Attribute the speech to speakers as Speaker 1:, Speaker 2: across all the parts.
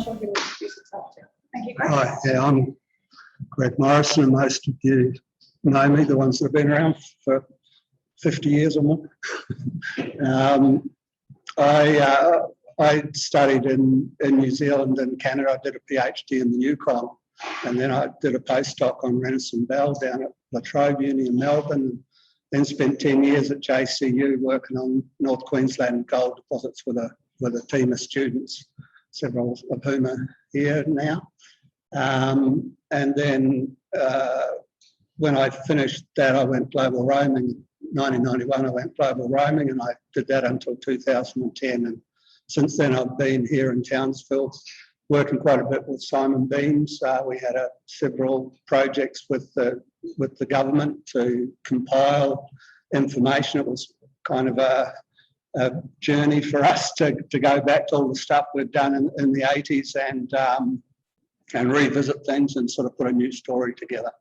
Speaker 1: I'm sure he will introduce himself too. Thank you, Greg.
Speaker 2: Hi, yeah, I'm Gregg Morrison, and most of you know me, the ones that have been around for 50 years or more. I studied in New Zealand and Canada. I did a PhD in the Yukon, and then I did a postdoc on Renison Bell down at La Trobe Uni in Melbourne, and then spent 10 years at JCU working on North Queensland gold deposits with a team of students, several of whom are here now. And then when I finished that, I went global roaming. In 1991, I went global roaming, and I did that until 2010. And since then, I've been here in Townsville, working quite a bit with Simon Beams. We had several projects with the government to compile information. It was kind of a journey for us to go back to all the stuff we'd done in the 80s and revisit things and sort of put a new story together.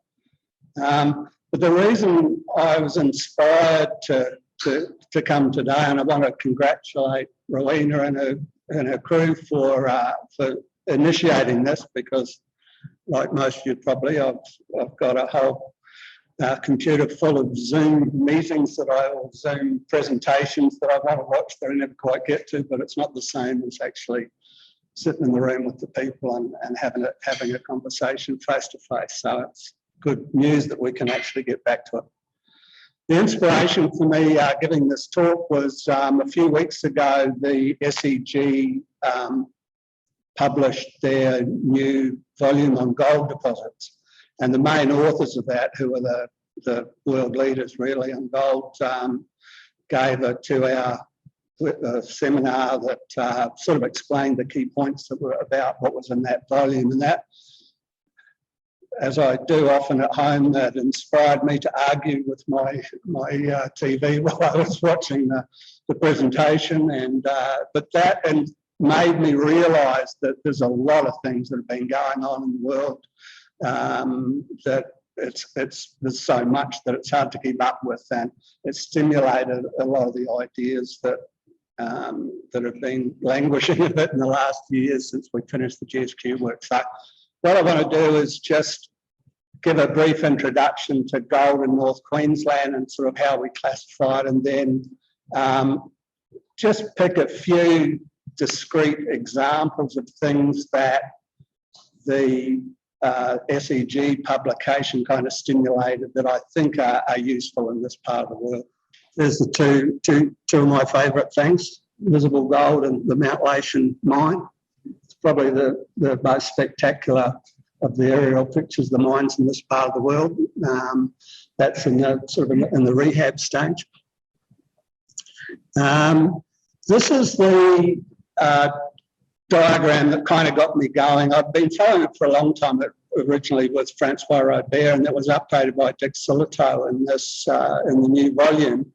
Speaker 2: But the reason I was inspired to come today, and I want to congratulate Rowena and her crew for initiating this, because like most of you probably, I've got a whole computer full of Zoom meetings or Zoom presentations that I want to watch that I never quite get to, but it's not the same as actually sitting in the room with the people and having a conversation face to face. So it's good news that we can actually get back to it. The inspiration for me giving this talk was a few weeks ago, the SEG published their new volume on gold deposits. And the main authors of that, who are the world leaders really on gold, gave a 2-hour seminar that sort of explained the key points that were about what was in that volume. And that, as I do often at home, that inspired me to argue with my TV while I was watching the presentation, and made me realise that there's a lot of things that have been going on in the world, that there's so much that it's hard to keep up with, and it stimulated a lot of the ideas that have been languishing a bit in the last few years since we finished the GSQ work. So what I want to do is just give a brief introduction to gold in North Queensland and sort of how we classify it, and then just pick a few discrete examples of things that the SEG publication kind of stimulated that I think are useful in this part of the world. There's the two of my favourite things, visible gold and the Mineralization mine. It's probably the most spectacular of the aerial pictures, the mines in this part of the world. That's in the rehab stage. This is the diagram that kind of got me going. I've been following it for a long time. It originally was Francois Robert, and that was updated by Dick Silito in the new volume.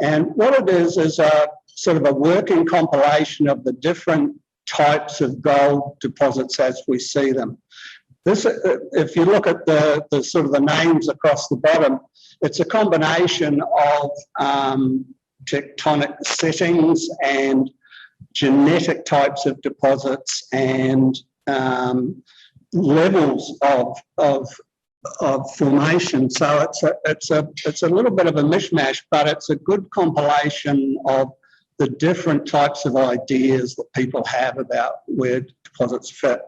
Speaker 2: And what it is a sort of a working compilation of the different types of gold deposits as we see them. This, if you look at the sort of the names across the bottom, it's a combination of tectonic settings and genetic types of deposits and levels of formation. So it's a little bit of a mishmash, but it's a good compilation of the different types of ideas that people have about where deposits fit.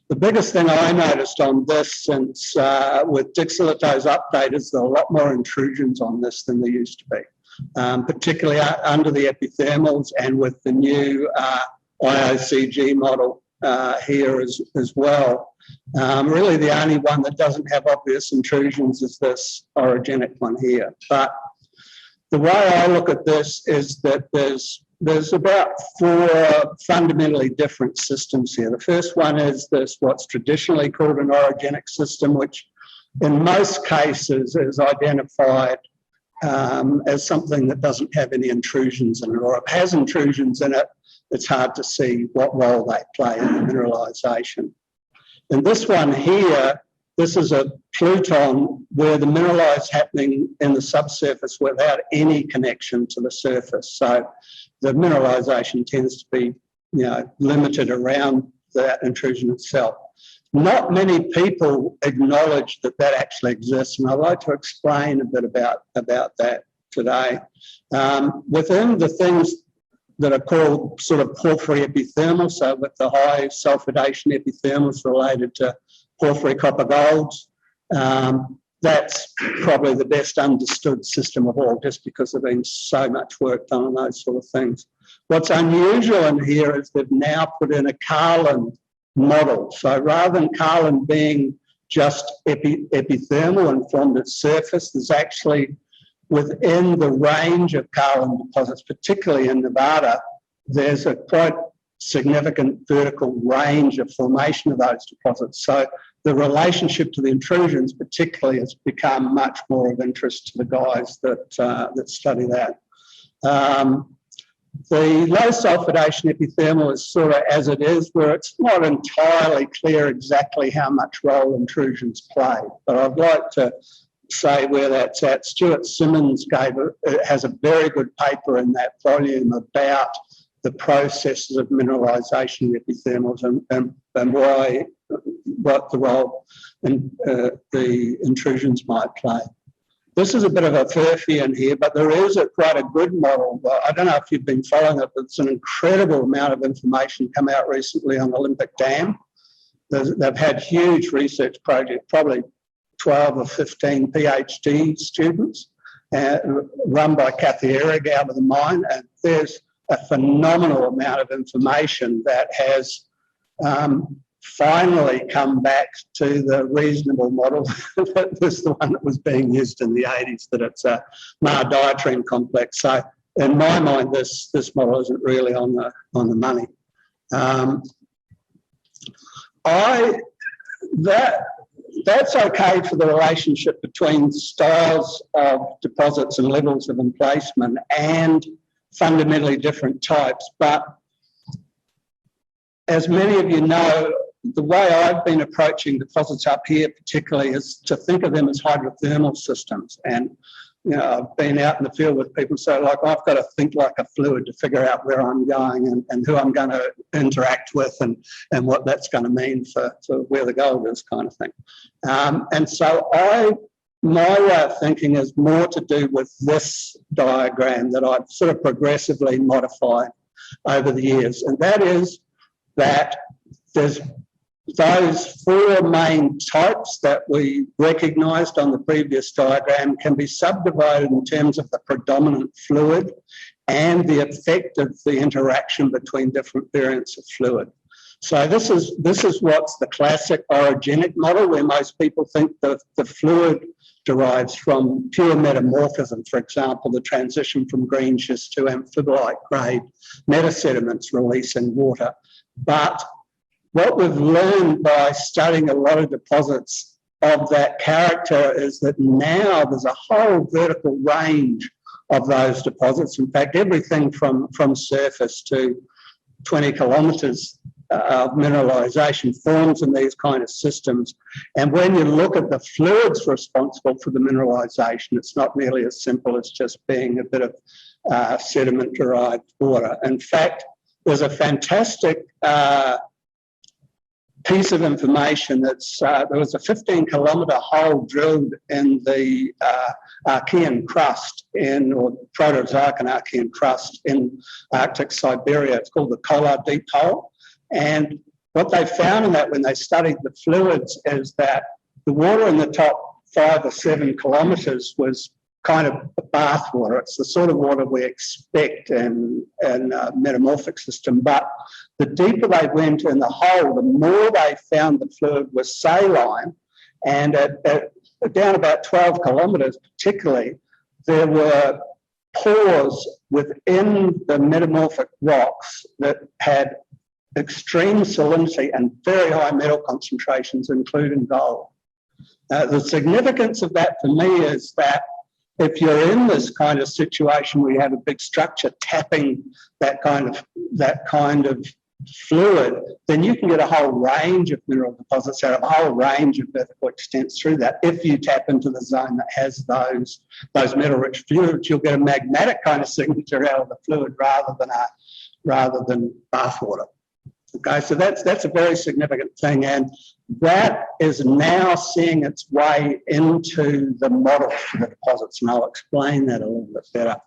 Speaker 2: The biggest thing I noticed on this since with Dick Silito's update is there are a lot more intrusions on this than there used to be, particularly under the epithermals and with the new IOCG model here as well. Really the only one that doesn't have obvious intrusions is this orogenic one here. But the way I look at this is that there's about 4 fundamentally different systems here. The first one is this, what's traditionally called an orogenic system, which in most cases is identified as something that doesn't have any intrusions in it, or if it has intrusions in it, it's hard to see what role they play in the mineralisation. And this one here, this is a pluton where the mineralisation is happening in the subsurface without any connection to the surface. So the mineralisation tends to be, limited around that intrusion itself. Not many people acknowledge that that actually exists, and I'd like to explain a bit about that today. Within the things that are called sort of porphyry epithermal, so with the high sulfidation epithermals related to porphyry copper golds, that's probably the best understood system of all, just because there's been so much work done on those sort of things. What's unusual in here is they've now put in a Carlin model. So rather than Carlin being just epithermal and formed its surface, there's actually within the range of Carlin deposits, particularly in Nevada, there's a quite significant vertical range of formation of those deposits. So the relationship to the intrusions particularly has become much more of interest to the guys that study that. The low sulfidation epithermal is sort of as it is, where it's not entirely clear exactly how much role intrusions play. But I'd like to say where that's at. Stuart Simmons has a very good paper in that volume about the processes of mineralisation epithermals and what the role the intrusions might play. This is a bit of a furphy in here, but there is quite a good model. I don't know if you've been following it, but it's an incredible amount of information come out recently on Olympic Dam. They've had huge research projects, probably 12 or 15 PhD students, run by Kathy Ehrig out of the mine, and there's a phenomenal amount of information that has finally come back to the reasonable model that was the one that was being used in the 80s, that it's a Mar-diatreme complex. So in my mind, this model isn't really on the money. That's okay for the relationship between styles of deposits and levels of emplacement and fundamentally different types. But as many of you know, the way I've been approaching deposits up here particularly is to think of them as hydrothermal systems. And you know, I've been out in the field with people, so like I've got to think like a fluid to figure out where I'm going and who I'm going to interact with and what that's going to mean for where the gold is, kind of thing. And so my way of thinking is more to do with this diagram that I've sort of progressively modified over the years, and that is that there's those four main types that we recognised on the previous diagram can be subdivided in terms of the predominant fluid and the effect of the interaction between different variants of fluid. So this is what's the classic orogenic model, where most people think the fluid derives from pure metamorphism. For example, the transition from green schist to amphibolite grade metasediments releasing water. But what we've learned by studying a lot of deposits of that character is that now there's a whole vertical range of those deposits. In fact, everything from surface to 20 kilometres of mineralisation forms in these kind of systems. And when you look at the fluids responsible for the mineralisation, it's not nearly as simple as just being a bit of sediment-derived water. In fact, there's a fantastic piece of information that's there was a 15-kilometre hole drilled in the Archean crust or Proterozoic and Archean crust in Arctic Siberia. It's called the Kolar Deep Hole. And what they found in that when they studied the fluids is that the water in the top 5 or 7 kilometres was kind of bath water. It's the sort of water we expect in a metamorphic system. But the deeper they went in the hole, the more they found the fluid was saline. And at down about 12 kilometres particularly, there were pores within the metamorphic rocks that had extreme salinity and very high metal concentrations, including gold. The significance of that for me is that if you're in this kind of situation where you have a big structure tapping that kind of fluid, then you can get a whole range of mineral deposits out of a whole range of vertical extents through that. If you tap into the zone that has those metal-rich fluids, you'll get a magmatic kind of signature out of the fluid rather than bath water. Okay, so that's a very significant thing, and that is now seeing its way into the models for the deposits, and I'll explain that a little bit better.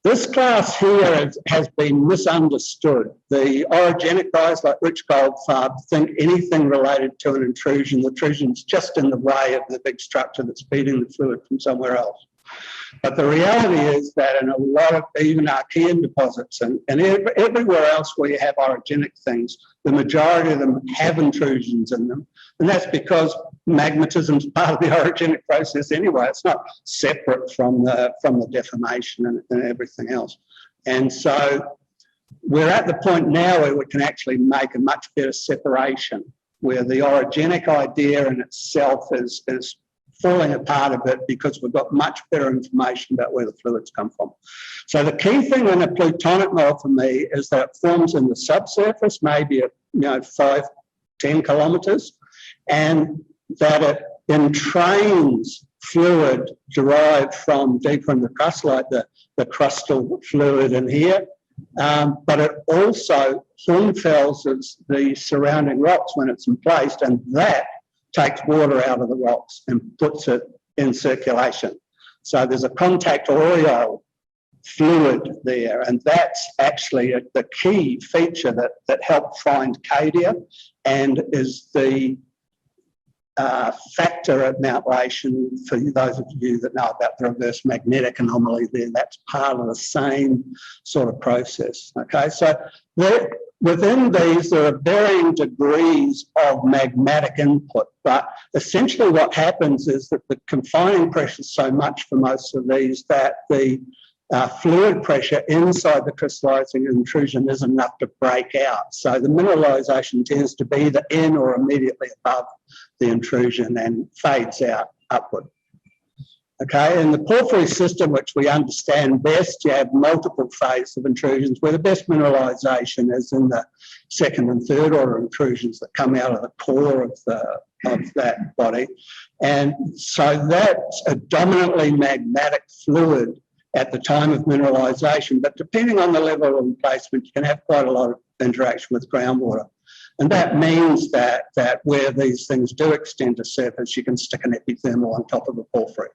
Speaker 2: This class here has been misunderstood. The orogenic guys like Rich Goldfarb think anything related to an intrusion, the intrusion's just in the way of the big structure that's feeding the fluid from somewhere else. But the reality is that in a lot of even Archean deposits and everywhere else where you have orogenic things, the majority of them have intrusions in them. And that's because magnetism is part of the orogenic process anyway. It's not separate from the deformation and everything else. And so we're at the point now where we can actually make a much better separation, where the orogenic idea in itself is falling apart a bit because we've got much better information about where the fluids come from. So the key thing in a plutonic model for me is that it forms in the subsurface, maybe at 5, 10 kilometres, and that it entrains fluid derived from deeper in the crust, like the crustal fluid in here, but it also hornfells the surrounding rocks when it's in place, and that takes water out of the rocks and puts it in circulation. So there's a contact aureole fluid there, and that's actually the key feature that helped find Cadia and is the factor at Mineralization. For those of you that know about the reverse magnetic anomaly there, that's part of the same sort of process. Okay, so within these there are varying degrees of magmatic input, but essentially what happens is that the confining pressure is so much for most of these that the fluid pressure inside the crystallizing intrusion isn't enough to break out. So the mineralization tends to be either in or immediately above the intrusion and fades out upward. Okay, in the porphyry system, which we understand best, you have multiple phases of intrusions where the best mineralization is in the second and third order intrusions that come out of the core of that body. And so that's a dominantly magmatic fluid at the time of mineralization, but depending on the level of emplacement, you can have quite a lot of interaction with groundwater. And that means that where these things do extend to surface, you can stick an epithermal on top of a porphyry.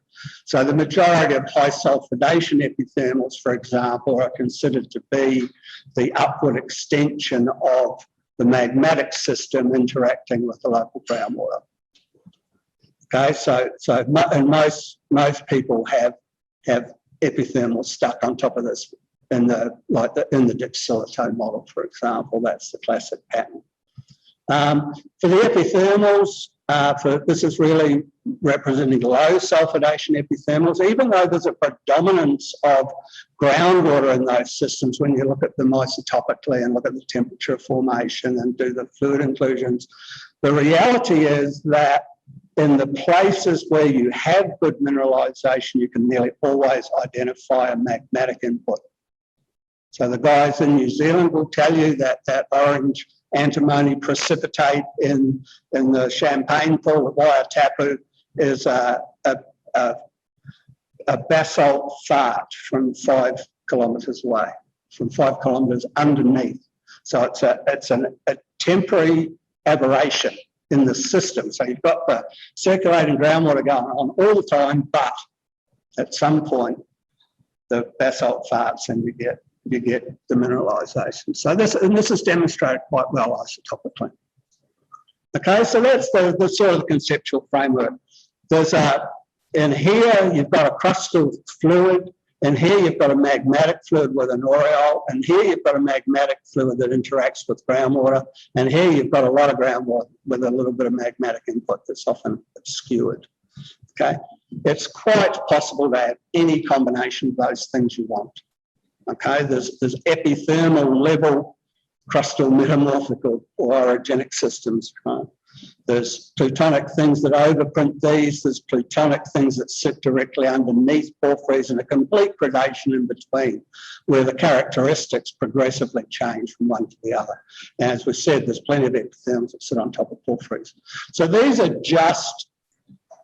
Speaker 2: So the majority of high sulfidation epithermals, for example, are considered to be the upward extension of the magmatic system interacting with the local groundwater. Okay, so and most people have epithermal stuck on top of this in the Dixilito model, for example. That's the classic pattern. For the epithermals, this is really representing low sulfidation epithermals, even though there's a predominance of groundwater in those systems when you look at them isotopically and look at the temperature of formation and do the fluid inclusions. The reality is that in the places where you have good mineralization, you can nearly always identify a magmatic input. So the guys in New Zealand will tell you that orange antimony precipitate in the Champagne pool at Waitapu is a basalt fart from 5 kilometres away, from 5 kilometres underneath. So it's a temporary aberration in the system. So you've got the circulating groundwater going on all the time, but at some point the basalt farts and you get the mineralisation. So this is demonstrated quite well isotopically. Okay, so that's the sort of conceptual framework. There's in here you've got a crustal fluid, and here you've got a magmatic fluid with an aureole, and here you've got a magmatic fluid that interacts with groundwater, and here you've got a lot of groundwater with a little bit of magmatic input that's often obscured. Okay, it's quite possible to have any combination of those things you want. Okay, there's epithermal level crustal metamorphic or orogenic systems. Right? There's plutonic things that overprint these. There's plutonic things that sit directly underneath porphyries, and a complete gradation in between, where the characteristics progressively change from one to the other. And as we said, there's plenty of epithermals that sit on top of porphyries. So these are just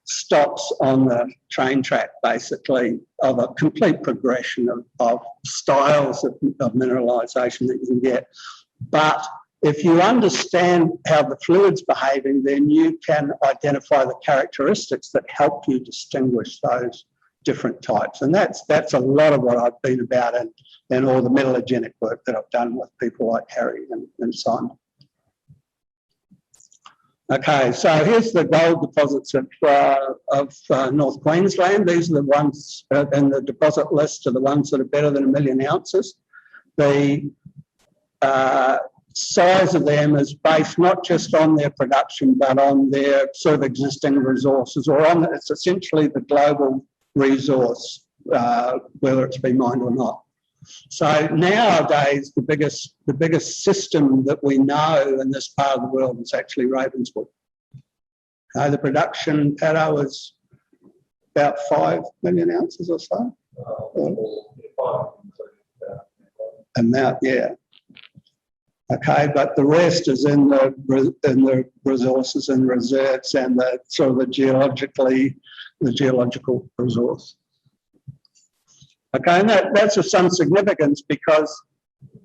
Speaker 2: stops on the train track, basically, of a complete progression of styles of mineralisation that you can get. But if you understand how the fluid's behaving, then you can identify the characteristics that help you distinguish those different types. And that's a lot of what I've been about in all the metallogenic work that I've done with people like Harry and Simon. Okay, so here's the gold deposits of North Queensland. These are the ones in the deposit list are the ones that are better than 1 million ounces. The size of them is based not just on their production, but on their sort of existing resources, or on it's essentially the global resource, whether it's been mined or not. So nowadays, the biggest system that we know in this part of the world is actually Ravenswood. The production pattern is about 5 million ounces or so. Amount, yeah. Okay, but the rest is in the resources and reserves and the sort of the geological resource. Okay, and that's of some significance because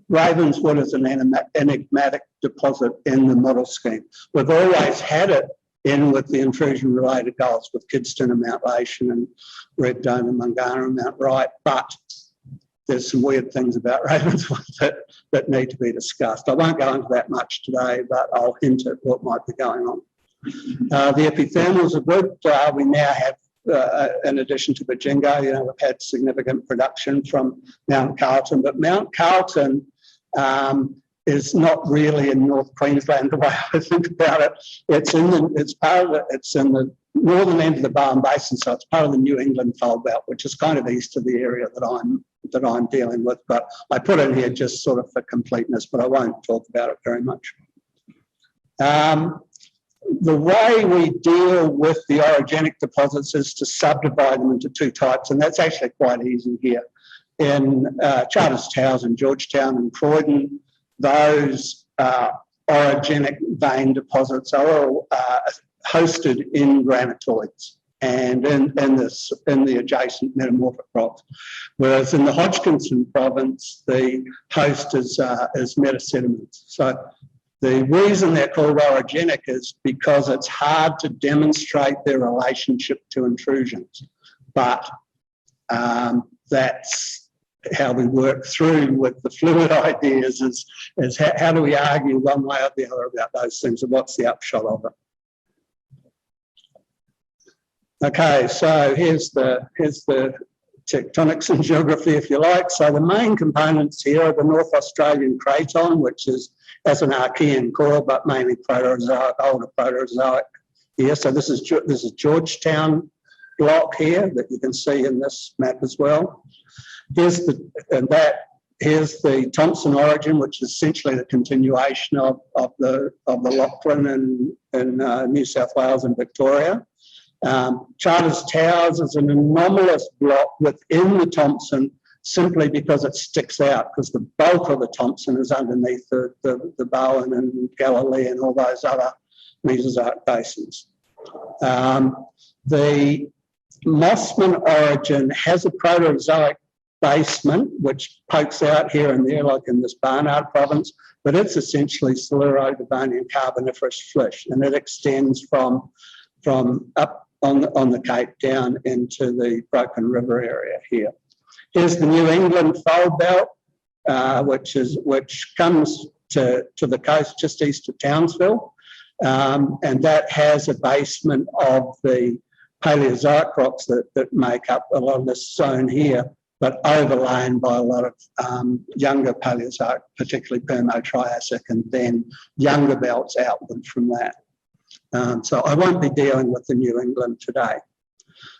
Speaker 2: Ravenswood is an enigmatic deposit in the model scheme. We've always had it in with the intrusion-related goals with Kidston and Mineralization and Red Dome and Mungana and Mount Wright, but there's some weird things about Ravenswood that need to be discussed. I won't go into that much today, but I'll hint at what might be going on. The epithermals are good. We now have, in addition to Bajingo, we've had significant production from Mount Carlton, but Mount Carlton is not really in North Queensland the way I think about it. It's in the northern end of the Barwon Basin, so it's part of the New England fold belt, which is kind of east of the area that I'm dealing with. But I put in here just sort of for completeness, but I won't talk about it very much. The way we deal with the orogenic deposits is to subdivide them into two types, and that's actually quite easy here. In Charters Towers and Georgetown and Croydon, those orogenic vein deposits are all hosted in granitoids and in the adjacent metamorphic rocks. Whereas in the Hodgkinson province, the host is metasediments. So the reason they're called orogenic is because it's hard to demonstrate their relationship to intrusions. But that's how we work through with the fluid ideas is how do we argue one way or the other about those things and what's the upshot of it. Okay, so here's the tectonics and geography, if you like. So the main components here are the North Australian craton, which has an Archean core, but mainly Proterozoic, older Proterozoic here. So this is Georgetown block here that you can see in this map as well. Here's the Thompson origin, which is essentially the continuation of the Lachlan in New South Wales and Victoria. Charters Towers is an anomalous block within the Thompson simply because it sticks out, because the bulk of the Thompson is underneath the Bowen and Galilee and all those other Mesozoic basins. The Mossman origin has a Proterozoic basement, which pokes out here and there, like in this Barnard province, but it's essentially Siluro-Devonian Carboniferous flysch, and it extends from up on the Cape down into the Broken River area here. Here's the New England fold belt, which comes to the coast just east of Townsville, and that has a basement of the Paleozoic rocks that make up a lot of this zone here, but overlain by a lot of younger Paleozoic, particularly Permo-Triassic, and then younger belts outward from that. So I won't be dealing with the New England today.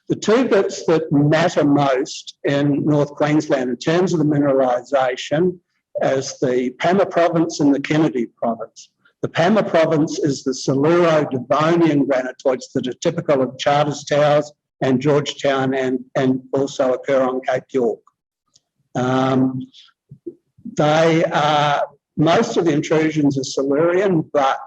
Speaker 2: The two bits that matter most in North Queensland in terms of the mineralisation is the Pama province and the Kennedy province. The Pama province is the Siluro-Devonian granitoids that are typical of Charters Towers and Georgetown and also occur on Cape York. Most of the intrusions are Silurian, but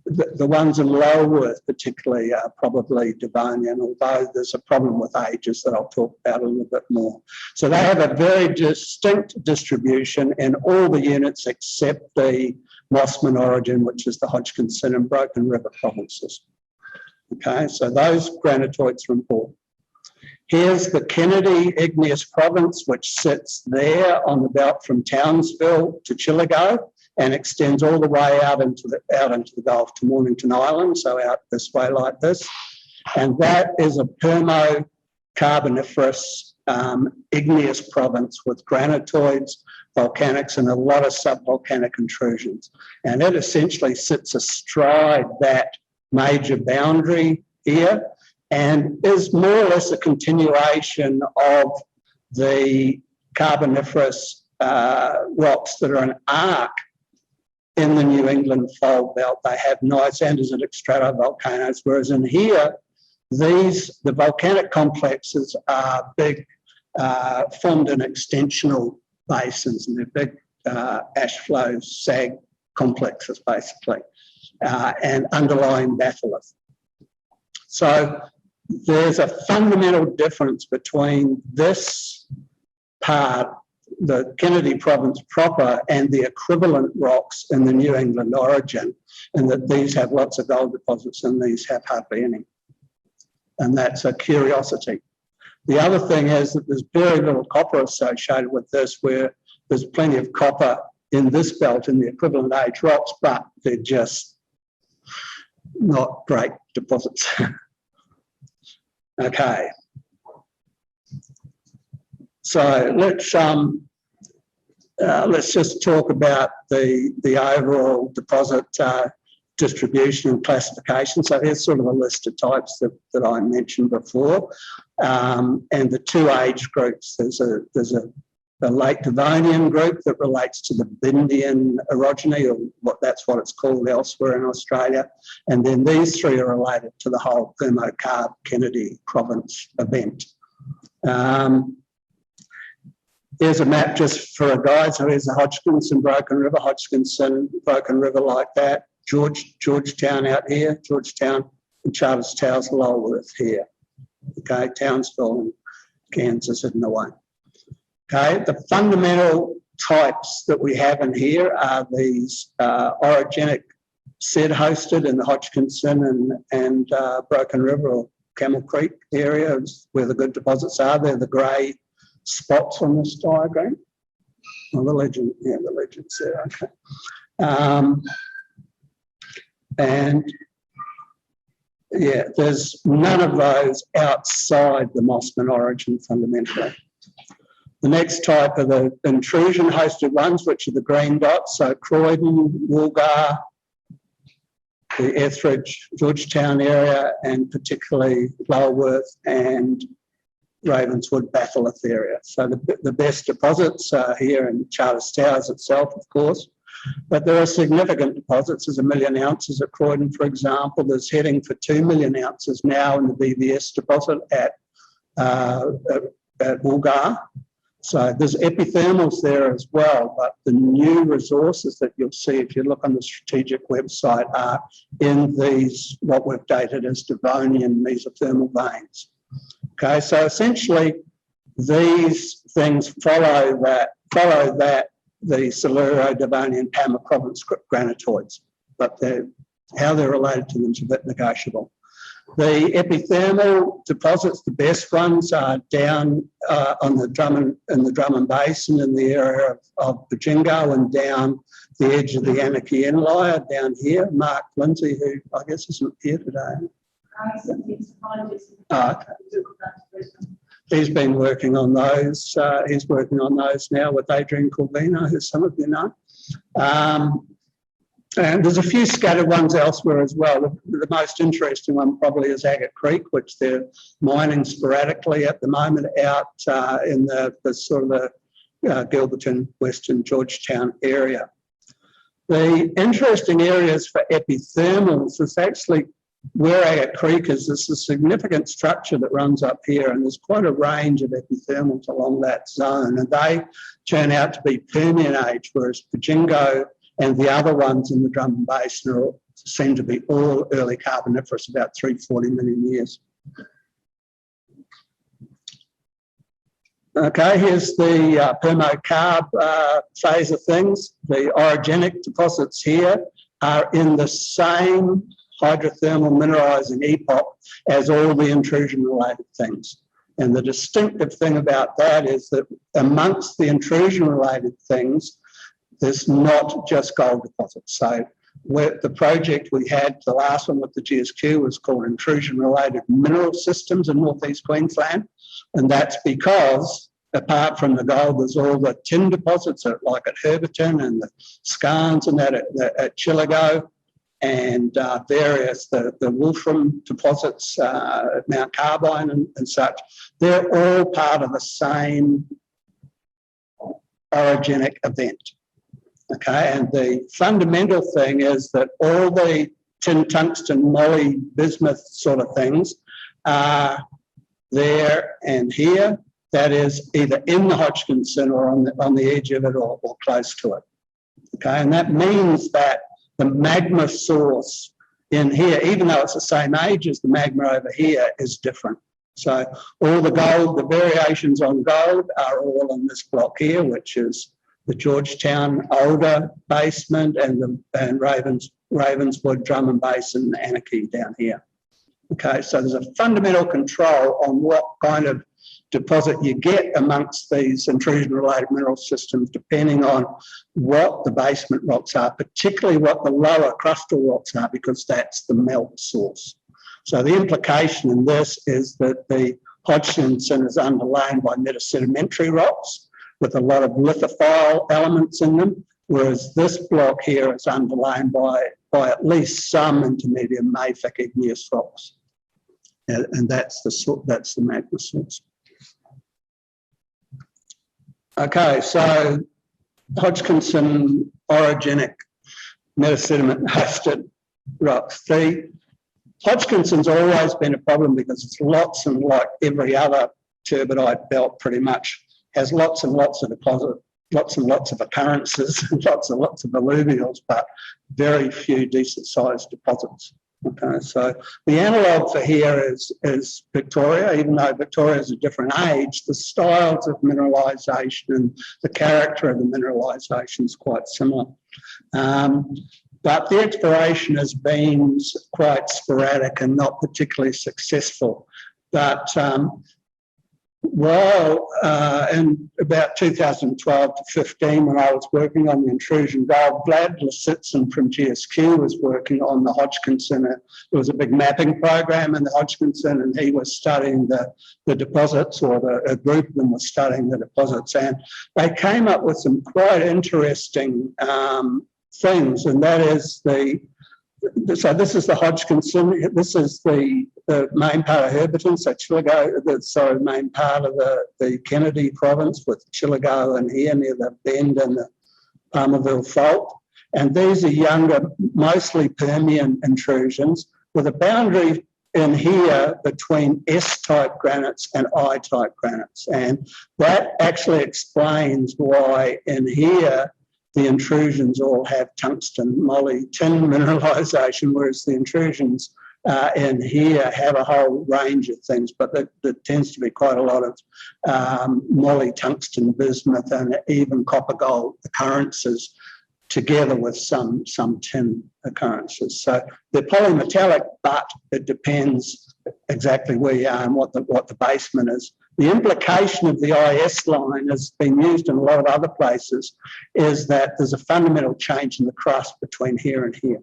Speaker 2: the ones in Lulworth particularly are probably Devonian, although there's a problem with ages that I'll talk about a little bit more. So they have a very distinct distribution in all the units except the Mossman origin, which is the Hodgkinson and Broken River provinces. Okay, so those granitoids are important. Here's the Kennedy Igneous Province, which sits there on the belt from Townsville to Chillagoe and extends all the way out into the Gulf to Mornington Island, so out this way like this. And that is a permo-carboniferous igneous province with granitoids, volcanics, and a lot of subvolcanic intrusions. And it essentially sits astride that major boundary here and is more or less a continuation of the carboniferous rocks that are an arc in the New England fold belt. They have nice andesitic stratovolcanoes, whereas in here, the volcanic complexes are big, formed in extensional basins, and they're big ash flow sag complexes, basically, and underlying batholith. So there's a fundamental difference between this part, the Kennedy province proper, and the equivalent rocks in the New England origin, and that these have lots of gold deposits and these have hardly any. And that's a curiosity. The other thing is that there's very little copper associated with this, where there's plenty of copper in this belt in the equivalent age rocks, but they're just not great deposits. Okay. So let's just talk about the overall deposit distribution and classification. So here's sort of a list of types that I mentioned before, and the two age groups. There's a late Devonian group that relates to the Bindian orogeny, or that's what it's called elsewhere in Australia, and then these three are related to the whole Thermocarb Kennedy province event. Here's a map just for a guide. So here's the Hodgkinson, Broken River, Hodgkinson, Broken River like that. Georgetown out here, Georgetown and Charters Towers, Lulworth here. Okay, Townsville and Kansas hidden away. Okay, the fundamental types that we have in here are these orogenic sed-hosted in the Hodgkinson and Broken River or Camel Creek areas where the good deposits are. They're the grey spots on this diagram. Oh, the legend, yeah, the legend's there, okay. And yeah, there's none of those outside the Mossman origin fundamentally. The next type are the intrusion-hosted ones, which are the green dots, so Croydon, Woolgar, the Etheridge, Georgetown area, and particularly Lulworth and Ravenswood, Batholith area. So the best deposits are here in Charters Towers itself, of course, but there are significant deposits. There's 1 million ounces at Croydon, for example. There's heading for 2 million ounces now in the BVS deposit at Woolgar. So there's epithermals there as well, but the new resources that you'll see if you look on the strategic website are in these, what we've dated as Devonian mesothermal veins. Okay, so essentially these things follow that the Siluro-Devonian Pama province granitoids, but how they're related to them is a bit negotiable. The epithermal deposits, the best ones, are down on the Drummond Basin in the area of Bajingo and down the edge of the Anarchy Inlier down here. Mark Lindsay, who I guess isn't here today. He's been working on those. He's working on those now with Adrian Corvino, who some of you know. And there's a few scattered ones elsewhere as well. The most interesting one probably is Agate Creek, which they're mining sporadically at the moment out in the sort of the Gilberton, Western Georgetown area. The interesting areas for epithermals is actually where Agate Creek is. There's a significant structure that runs up here, and there's quite a range of epithermals along that zone, and they turn out to be Permian age, whereas Bajingo and the other ones in the Drummond Basin seem to be all early Carboniferous, about 340 million years. Okay, here's the permo-carb phase of things. The orogenic deposits here are in the same hydrothermal mineralising epoch as all the intrusion-related things. And the distinctive thing about that is that amongst the intrusion-related things, there's not just gold deposits. So the project we had, the last one with the GSQ, was called Intrusion-Related Mineral Systems in North Queensland. And that's because, apart from the gold, there's all the tin deposits like at Herberton and the skarns and that at Chillagoe, and various, the wolfram deposits at Mount Carbine and such. They're all part of the same orogenic event. Okay, and the fundamental thing is that all the tin, tungsten, moly, bismuth sort of things are there and here. That is either in the Hodgkinson or on the edge of it or close to it. Okay, and that means that the magma source in here, even though it's the same age as the magma over here, is different. So all the gold, the variations on gold are all in this block here, which is the Georgetown older basement and Ravenswood, Drummond Basin, Anarchy down here. Okay, so there's a fundamental control on what kind of deposit you get amongst these intrusion-related mineral systems, depending on what the basement rocks are, particularly what the lower crustal rocks are, because that's the melt source. So the implication in this is that the Hodgkinson is underlain by metasedimentary rocks with a lot of lithophile elements in them, whereas this block here is underlain by at least some intermediate mafic igneous rocks. And that's the magma source. Okay, so Hodgkinson orogenic metasediment hosted rocks. The Hodgkinson's always been a problem because it's lots and like every other turbidite belt pretty much has lots and lots of deposit, lots and lots of occurrences, and lots and lots of alluvials, but very few decent sized deposits. Okay, so the analogue for here is Victoria. Even though Victoria is a different age, the styles of mineralisation and the character of the mineralisation is quite similar. But the exploration has been quite sporadic and not particularly successful. But in about 2012 to 15, when I was working on the intrusion gold, Vlad Lisitsyn from GSQ was working on the Hodgkinson. There was a big mapping program in the Hodgkinson, and he was studying the deposits, or a group of them was studying the deposits, and they came up with some quite interesting things, and that is so this is the Hodgkinson, this is the main part of Herberton, so Chillagoe, main part of the Kennedy province with Chillagoe and here near the Bend and the Palmerville Fault. And these are younger, mostly Permian intrusions with a boundary in here between S-type granites and I-type granites. And that actually explains why in here the intrusions all have tungsten, moly, tin mineralisation, whereas the intrusions in here have a whole range of things, but there tends to be quite a lot of moly, tungsten, bismuth, and even copper gold occurrences together with some tin occurrences. So they're polymetallic, but it depends exactly where you are and what the basement is. The implication of the IS line has been used in a lot of other places, is that there's a fundamental change in the crust between here and here.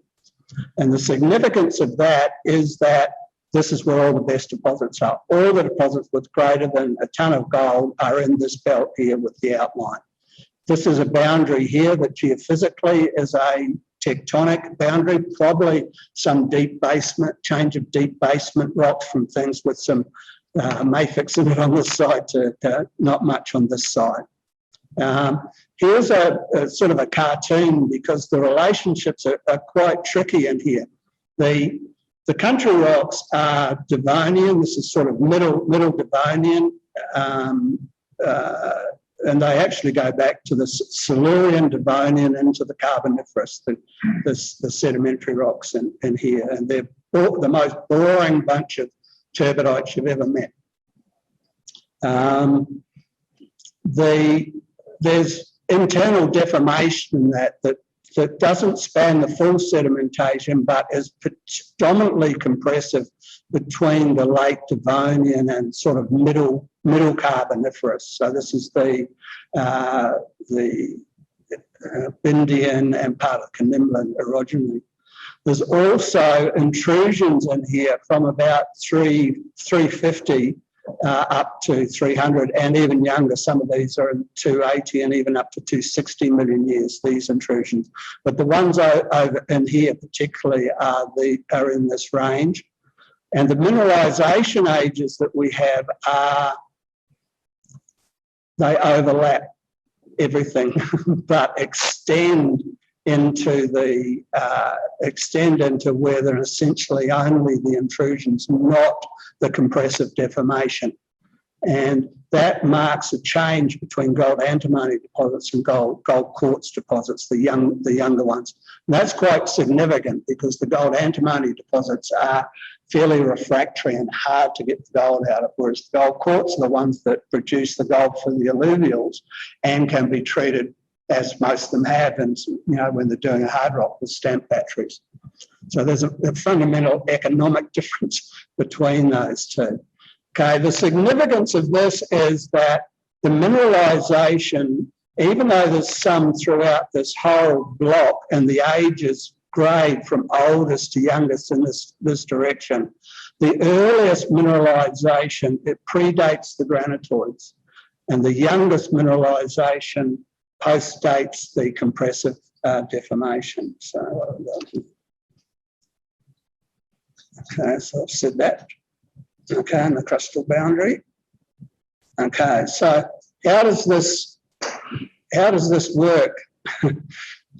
Speaker 2: And the significance of that is that this is where all the best deposits are. All the deposits with greater than a ton of gold are in this belt here with the outline. This is a boundary here that geophysically is a tectonic boundary, probably some deep basement, change of deep basement rocks from things with some mafics in it on this side to not much on this side. Here's a sort of a cartoon because the relationships are quite tricky in here. The country rocks are Devonian. This is sort of middle Devonian and they actually go back to the Silurian, Devonian, into the Carboniferous, the sedimentary rocks in here, and they're the most boring bunch of turbidites you've ever met. There's internal deformation in that doesn't span the full sedimentation, but is predominantly compressive between the late Devonian and sort of middle Carboniferous. So this is the Bindian and part of Canimblin orogeny. There's also intrusions in here from about 350 up to 300 and even younger. Some of these are in 280 and even up to 260 million years, these intrusions. But the ones over in here particularly are in this range. And the mineralisation ages that we have they overlap everything but extend into where they're essentially only the intrusions, not the compressive deformation. And that marks a change between gold antimony deposits and gold quartz deposits, the younger ones. And that's quite significant because the gold antimony deposits are fairly refractory and hard to get the gold out of, whereas the gold quartz are the ones that produce the gold for the alluvials and can be treated, as most of them have, and when they're doing a hard rock with stamp batteries. So there's a fundamental economic difference between those two. Okay, the significance of this is that the mineralisation, even though there's some throughout this whole block and the ages grade from oldest to youngest in this direction, the earliest mineralisation, it predates the granitoids, and the youngest mineralisation postdates the compressive deformation. So, okay, so I've said that. Okay, and the crustal boundary. Okay, so how does this work?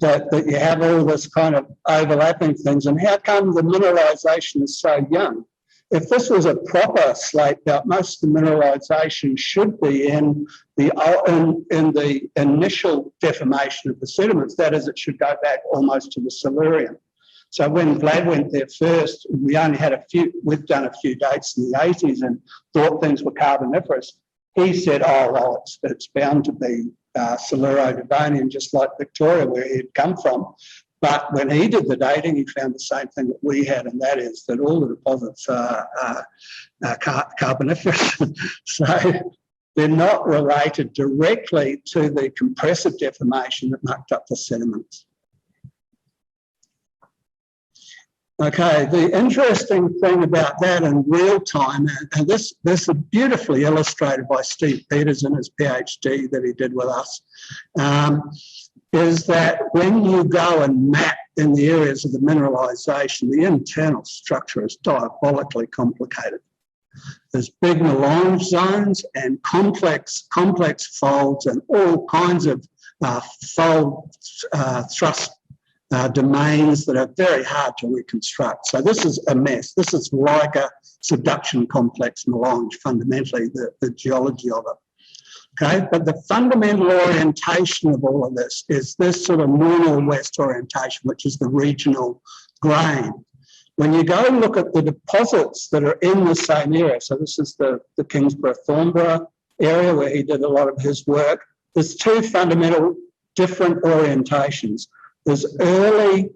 Speaker 2: that you have all this kind of overlapping things, and how come the mineralisation is so young? If this was a proper slate belt, most of the mineralisation should be in the initial deformation of the sediments. That is, it should go back almost to the Silurian. So when Vlad went there first, we've done a few dates in the 80s and thought things were Carboniferous. He said, oh, well, it's bound to be Siluro-Devonian, just like Victoria, where he'd come from. But when he did the dating, he found the same thing that we had, and that is that all the deposits are Carboniferous. So they're not related directly to the compressive deformation that mucked up the sediments. Okay, the interesting thing about that in real time, and this is beautifully illustrated by Steve Peters in his PhD that he did with us, is that when you go and map in the areas of the mineralisation, the internal structure is diabolically complicated. There's big melange zones and complex folds and all kinds of fold thrust domains that are very hard to reconstruct. So this is a mess. This is like a subduction complex melange, fundamentally, the geology of it. Okay, but the fundamental orientation of all of this is this sort of northwest orientation, which is the regional grain. When you go and look at the deposits that are in the same area, so this is the Kingsborough-Thornborough area where he did a lot of his work, there's two fundamental different orientations. There's early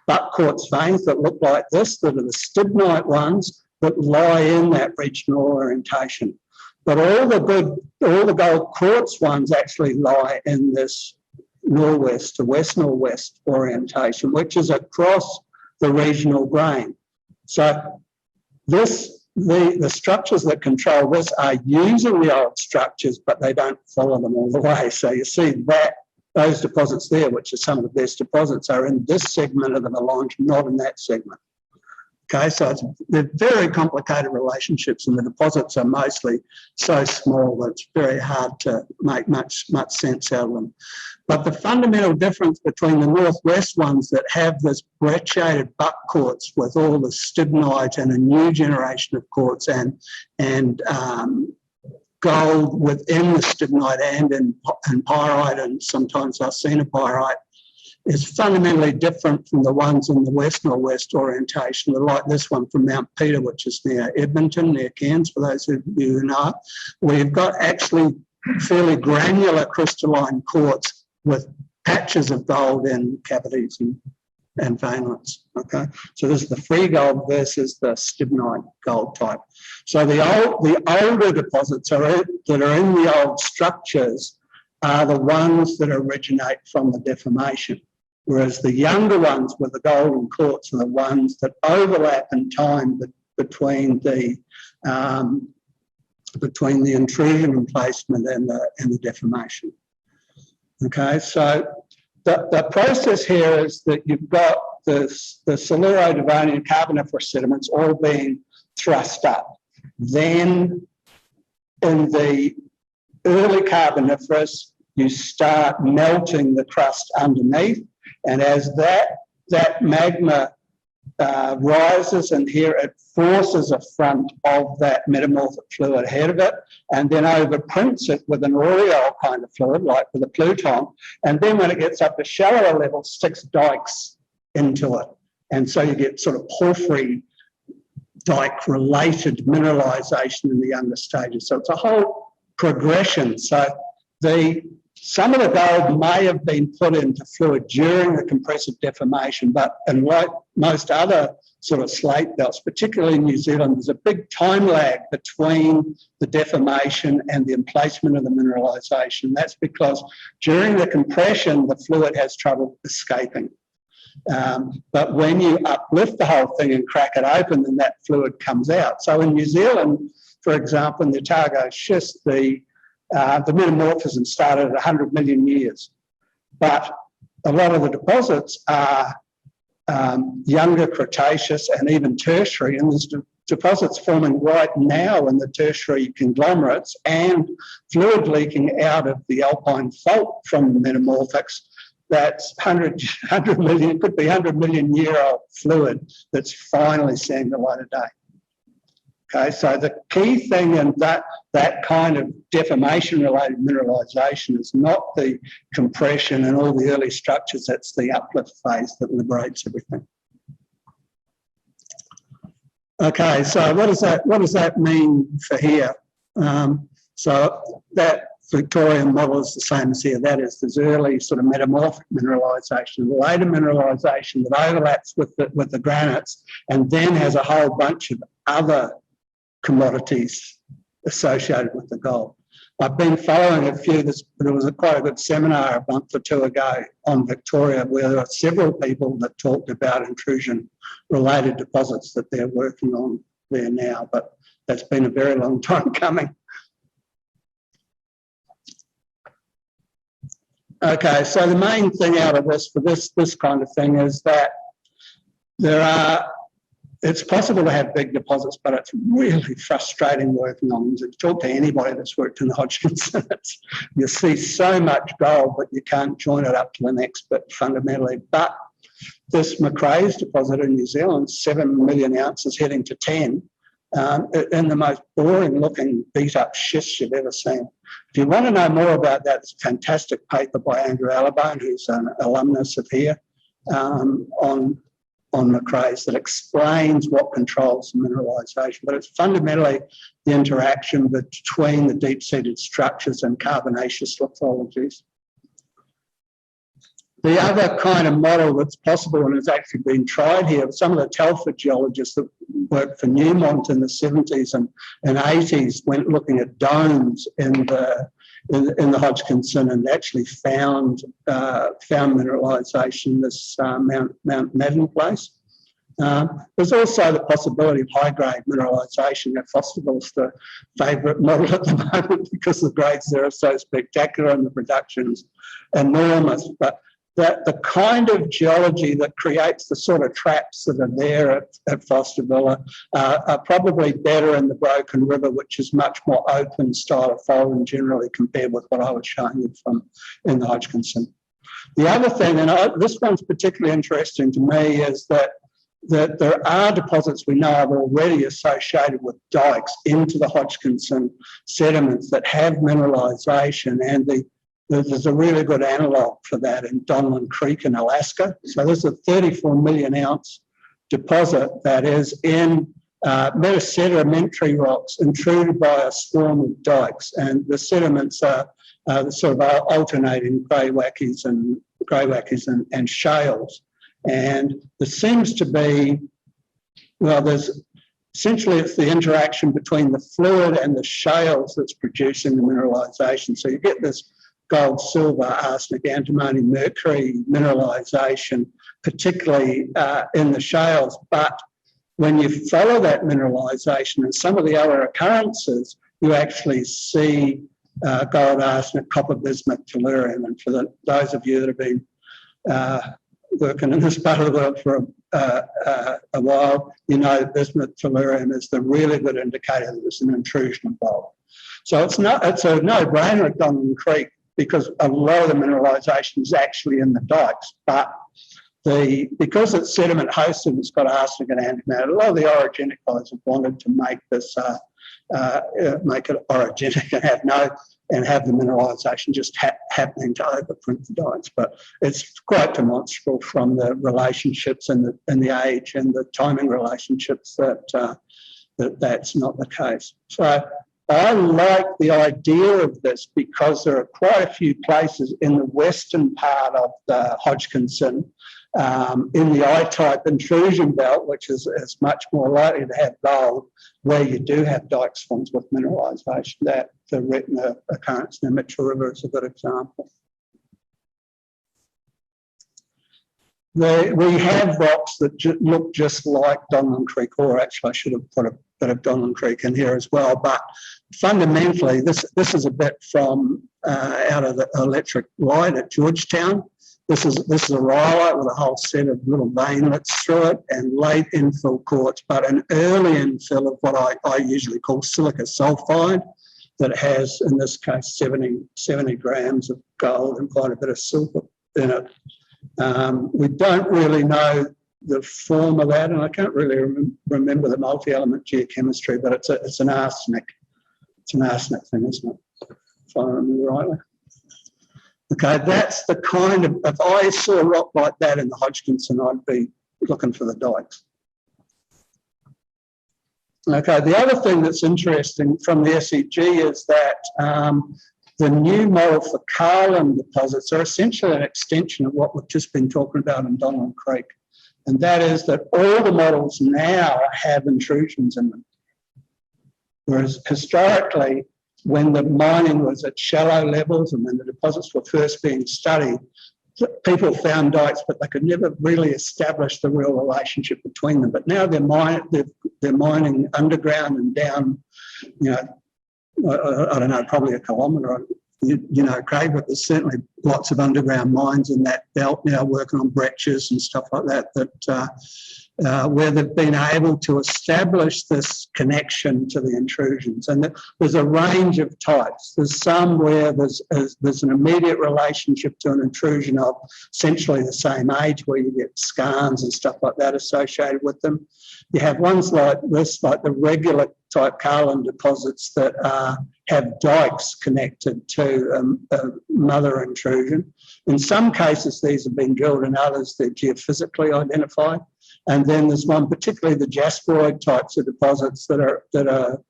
Speaker 2: butt quartz veins that look like this, that are the stibnite ones that lie in that regional orientation. But all the gold quartz ones actually lie in this northwest to west-northwest orientation, which is across the regional grain. So the structures that control this are using the old structures, but they don't follow them all the way. So you see that those deposits there, which are some of the best deposits, are in this segment of the melange, not in that segment. Okay, so they're very complicated relationships, and the deposits are mostly so small that it's very hard to make much sense out of them. But the fundamental difference between the northwest ones that have this brecciated butt quartz with all the stibnite and a new generation of quartz and gold within the stibnite and in pyrite, and sometimes arsenopyrite, is fundamentally different from the ones in the west-northwest orientation, like this one from Mount Peter, which is near Edmonton, near Cairns, for those of you who know, where you've got actually fairly granular crystalline quartz with patches of gold in cavities and veinlets. Okay, so this is the free gold versus the stibnite gold type. So the older deposits that are in the old structures are the ones that originate from the deformation, whereas the younger ones with the gold and quartz are the ones that overlap in time between the intrusion emplacement and the deformation. Okay, so the process here is that you've got the Siluro-Devonian Carboniferous sediments all being thrust up. Then in the early Carboniferous, you start melting the crust underneath, and as that magma rises, and here it forces a front of that metamorphic fluid ahead of it, and then overprints it with an aureole kind of fluid, like with a pluton, and then when it gets up to shallower levels, sticks dikes into it. And so you get sort of porphyry dike-related mineralisation in the younger stages. So it's a whole progression. So some of the gold may have been put into fluid during the compressive deformation, but and like most other sort of slate belts, particularly in New Zealand, there's a big time lag between the deformation and the emplacement of the mineralisation. That's because during the compression, the fluid has trouble escaping. But when you uplift the whole thing and crack it open, then that fluid comes out. So in New Zealand, for example, in the Otago schist, the metamorphism started at 100 million years. But a lot of the deposits are younger Cretaceous and even Tertiary, and there's deposits forming right now in the Tertiary conglomerates and fluid leaking out of the Alpine fault from the metamorphics. That's 100 million, could be 100 million year old fluid that's finally seeing the light of day. Okay, so the key thing in that kind of deformation-related mineralisation is not the compression and all the early structures, it's the uplift phase that liberates everything. Okay, so what does that mean for here? So that Victorian model is the same as here. That is, there's early sort of metamorphic mineralisation, later mineralisation that overlaps with the granites, and then has a whole bunch of other commodities associated with the gold. I've been following a few. There was quite a good seminar a month or two ago on Victoria where there are several people that talked about intrusion-related deposits that they're working on there now, but that's been a very long time coming. Okay, so the main thing out of this for this kind of thing is that it's possible to have big deposits, but it's really frustrating working on them. If you talk to anybody that's worked in the Hodgkinson, you see so much gold, but you can't join it up to the next bit fundamentally. But this Macraes deposit in New Zealand, 7 million ounces heading to 10, in the most boring looking beat up schist you've ever seen. If you want to know more about that, it's a fantastic paper by Andrew Allibone, who's an alumnus of here, on Macraes that explains what controls the mineralisation, but it's fundamentally the interaction between the deep-seated structures and carbonaceous lithologies. The other kind of model that's possible and has actually been tried here, some of the Telford geologists that worked for Newmont in the 70s and 80s went looking at domes in the Hodgkinson and actually found mineralisation, this Mount Madden place. There's also the possibility of high-grade mineralisation. Phosphorus the favourite model at the moment because the grades there are so spectacular and the production's enormous. But the kind of geology that creates the sort of traps that are there at Fosterville are probably better in the Broken River, which is much more open style of folding generally compared with what I was showing you from in the Hodgkinson. The other thing, and this one's particularly interesting to me, is that that there are deposits we know of already associated with dikes into the Hodgkinson sediments that have mineralisation, and there's a really good analogue for that in Donlin Creek in Alaska. So there's a 34 million ounce deposit that is in metasedimentary rocks intruded by a swarm of dikes, and the sediments are sort of alternating greywackies and shales. And there seems to be, well, there's essentially it's the interaction between the fluid and the shales that's producing the mineralisation. So you get this gold, silver, arsenic, antimony, mercury mineralisation, particularly in the shales. But when you follow that mineralisation and some of the other occurrences, you actually see gold, arsenic, copper, bismuth, tellurium. And for those of you that have been working in this part of the world for a while, you know bismuth, tellurium is the really good indicator that there's an intrusion involved. So it's a no-brainer at Donlin Creek because a lot of the mineralisation is actually in the dikes, but because it's sediment hosted, it's got arsenic and antimatter. A lot of the orogenic guys have wanted to make this make it orogenic and have the mineralisation just happening to overprint the dikes, but it's quite demonstrable from the relationships and the age and the timing relationships that that's not the case. So I like the idea of this because there are quite a few places in the western part of the Hodgkinson in the I-type intrusion belt, which is much more likely to have gold, where you do have dike swarms with mineralisation. That the Retina occurrence in the Mitchell River is a good example. We have rocks that look just like Donlin Creek, or actually I should have put a bit of Donlin Creek in here as well, but fundamentally this is a bit from out of the electric light at Georgetown. This is a rhyolite with a whole set of little veinlets through it and late infill quartz, but an early infill of what I usually call silica sulfide that has, in this case, 70 grams of gold and quite a bit of silver in it. We don't really know the form of that, and I can't really remember the multi-element geochemistry, but it's an arsenic. It's an arsenic thing, isn't it? If I remember rightly. Okay, that's the kind of, if I saw a rock like that in the Hodgkinson, I'd be looking for the dikes. Okay, the other thing that's interesting from the SEG is that the new model for Carlin deposits are essentially an extension of what we've just been talking about in Donlin Creek. And that is that all the models now have intrusions in them. Whereas historically, when the mining was at shallow levels and when the deposits were first being studied, people found dikes, but they could never really establish the real relationship between them. But now they're mining underground and down, you know, I don't know, probably a kilometre, you know, Craig, but there's certainly lots of underground mines in that belt now working on breccias and stuff like that, where they've been able to establish this connection to the intrusions. And there's a range of types. There's some where there's an immediate relationship to an intrusion of essentially the same age, where you get skarns and stuff like that associated with them. You have ones like this, like the regular type Carlin deposits that have dikes connected to a mother intrusion. In some cases, these have been drilled, in others, they're geophysically identified. And then there's one, particularly the jasperoid types of deposits that are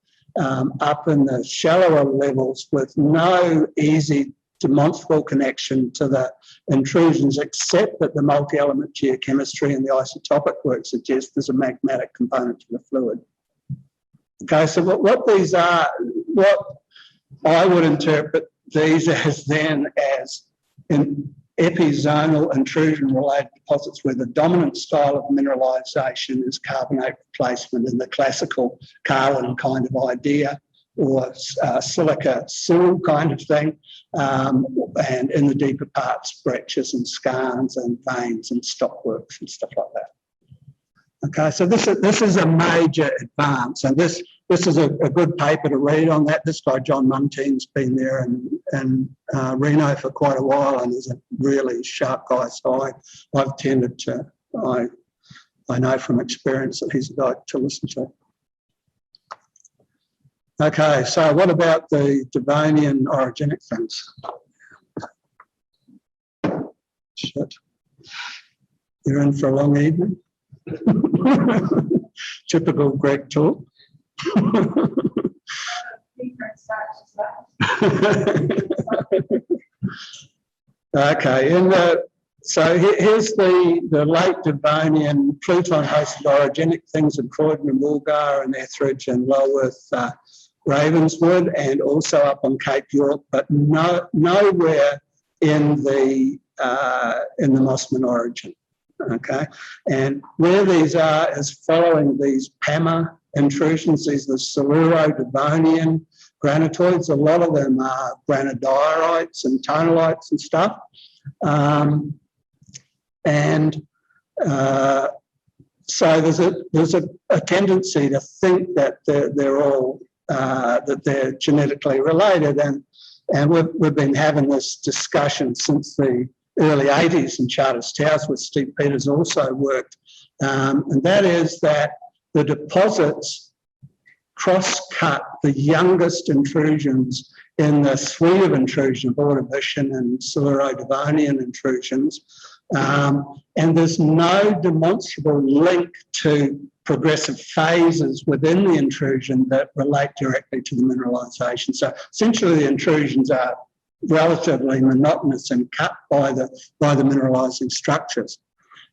Speaker 2: up in the shallower levels with no easy demonstrable connection to the intrusions, except that the multi-element geochemistry and the isotopic work suggests there's a magmatic component to the fluid. Okay, so what these are, what I would interpret these as then as in epizonal intrusion-related deposits where the dominant style of mineralisation is carbonate replacement in the classical Carlin kind of idea, or silica sill kind of thing, and in the deeper parts, breccias and skarns and veins and stockworks and stuff like that. Okay, so this is a major advance, and this is a good paper to read on that. This guy, John Munteen's been there in Reno for quite a while, and he's a really sharp guy, so I've tended to, I know from experience that he's a guy to listen to. Okay, so what about the Devonian orogenic things? Shit. You're in for a long evening. Typical Gregg talk. Okay, so here's the late Devonian Pluton-hosted orogenic things in Croydon and Woolgar and Etheridge and Lulworth, Ravenswood, and also up on Cape York, but nowhere in the Mossman origin. Okay, and where these are is following these PAMA intrusions. These are the Siluro-Devonian granitoids. A lot of them are granodiorites and tonalites and stuff. So there's a tendency to think that they're all that they're genetically related, and we've been having this discussion since the early 80s in Charters Towers, where Steve Peters also worked, and that is that the deposits cross-cut the youngest intrusions in the suite of intrusion, Ordovician and Siluro-Devonian intrusions, and there's no demonstrable link to progressive phases within the intrusion that relate directly to the mineralisation. So essentially the intrusions are relatively monotonous and cut by the mineralising structures.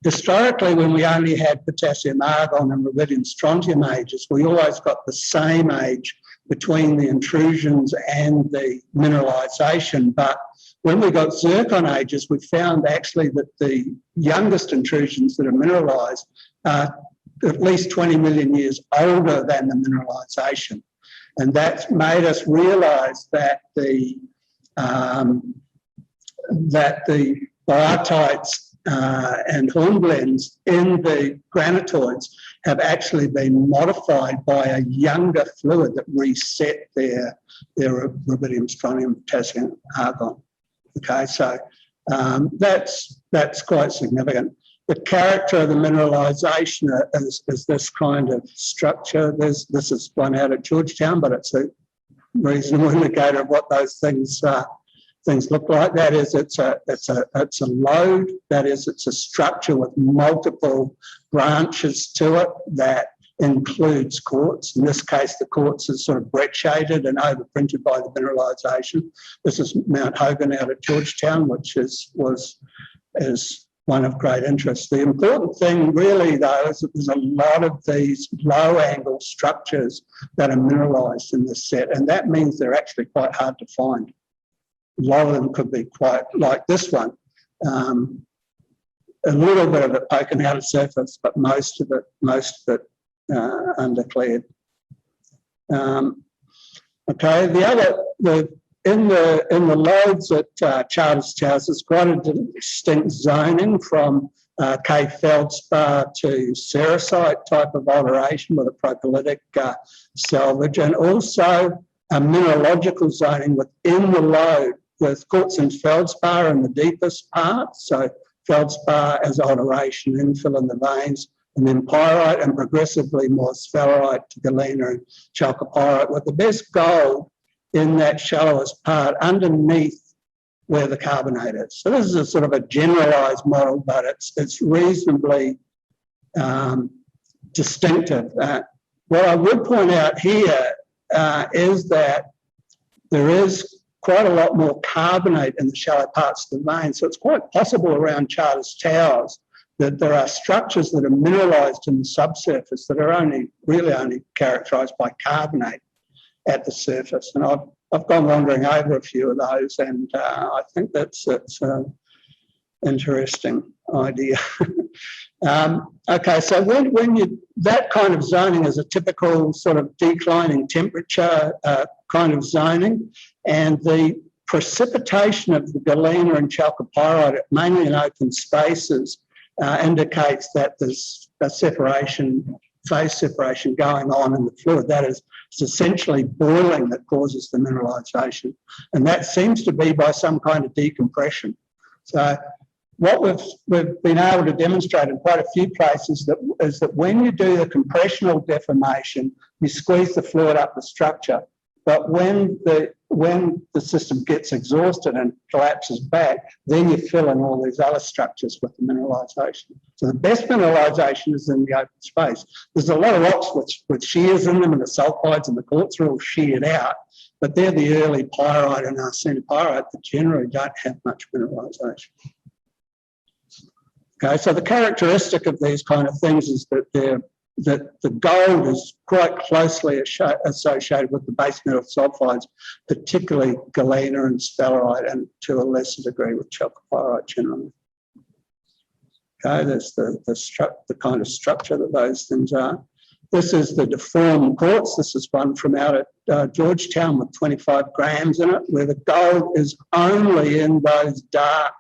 Speaker 2: Historically, when we only had potassium argon and rubidium strontium ages, we always got the same age between the intrusions and the mineralisation. But when we got zircon ages, we found actually that the youngest intrusions that are mineralised are at least 20 million years older than the mineralisation. And that's made us realise that the biotite and hornblends in the granitoids have actually been modified by a younger fluid that reset their rubidium, strontium, potassium, argon. Okay, so that's quite significant. The character of the mineralisation is this kind of structure. This is one out at Georgetown, but it's a reasonable indicator of what those things look like. That is, it's a lode. That is, it's a structure with multiple branches to it that includes quartz. In this case, the quartz is sort of brecciated and overprinted by the mineralisation. This is Mount Hogan out at Georgetown, which is one of great interest. The important thing really, though, is that there's a lot of these low-angle structures that are mineralised in this set, and that means they're actually quite hard to find. A lot of them could be quite like this one. A little bit of it poking out of surface, but most of it undeclared. Okay, in the lodes at Charters Towers, there's quite a distinct zoning from cave feldspar to sericite type of alteration with a propylitic salvage, and also a mineralogical zoning within the lode with quartz and feldspar in the deepest part. So feldspar as alteration, infill in the veins, and then pyrite, and progressively more sphalerite to galena and chalcopyrite, with the best gold in that shallowest part underneath where the carbonate is. So this is a sort of a generalised model, but it's reasonably distinctive. What I would point out here is that there is quite a lot more carbonate in the shallow parts of the vein, so it's quite possible around Charters Towers that there are structures that are mineralised in the subsurface that are really only characterised by carbonate at the surface. And I've gone wandering over a few of those, and I think that's an interesting idea. Okay, so when that kind of zoning is a typical sort of declining temperature kind of zoning, and the precipitation of the galena and chalcopyrite, mainly in open spaces, indicates that there's a phase separation going on in the fluid. That is, it's essentially boiling that causes the mineralisation, and that seems to be by some kind of decompression. So what we've been able to demonstrate in quite a few places is that when you do the compressional deformation, you squeeze the fluid up the structure. But when the system gets exhausted and collapses back, then you fill in all these other structures with the mineralisation. So the best mineralisation is in the open space. There's a lot of rocks with shears in them, and the sulphides and the quartz are all sheared out, but they're the early pyrite and arsenopyrite that generally don't have much mineralisation. Okay, so the characteristic of these kind of things is that the gold is quite closely associated with the base metal sulfides, particularly galena and sphalerite, and to a lesser degree with chalcopyrite generally. Okay, there's the kind of structure that those things are. This is the deformed quartz. This is one from out at Georgetown with 25 grams in it, where the gold is only in those dark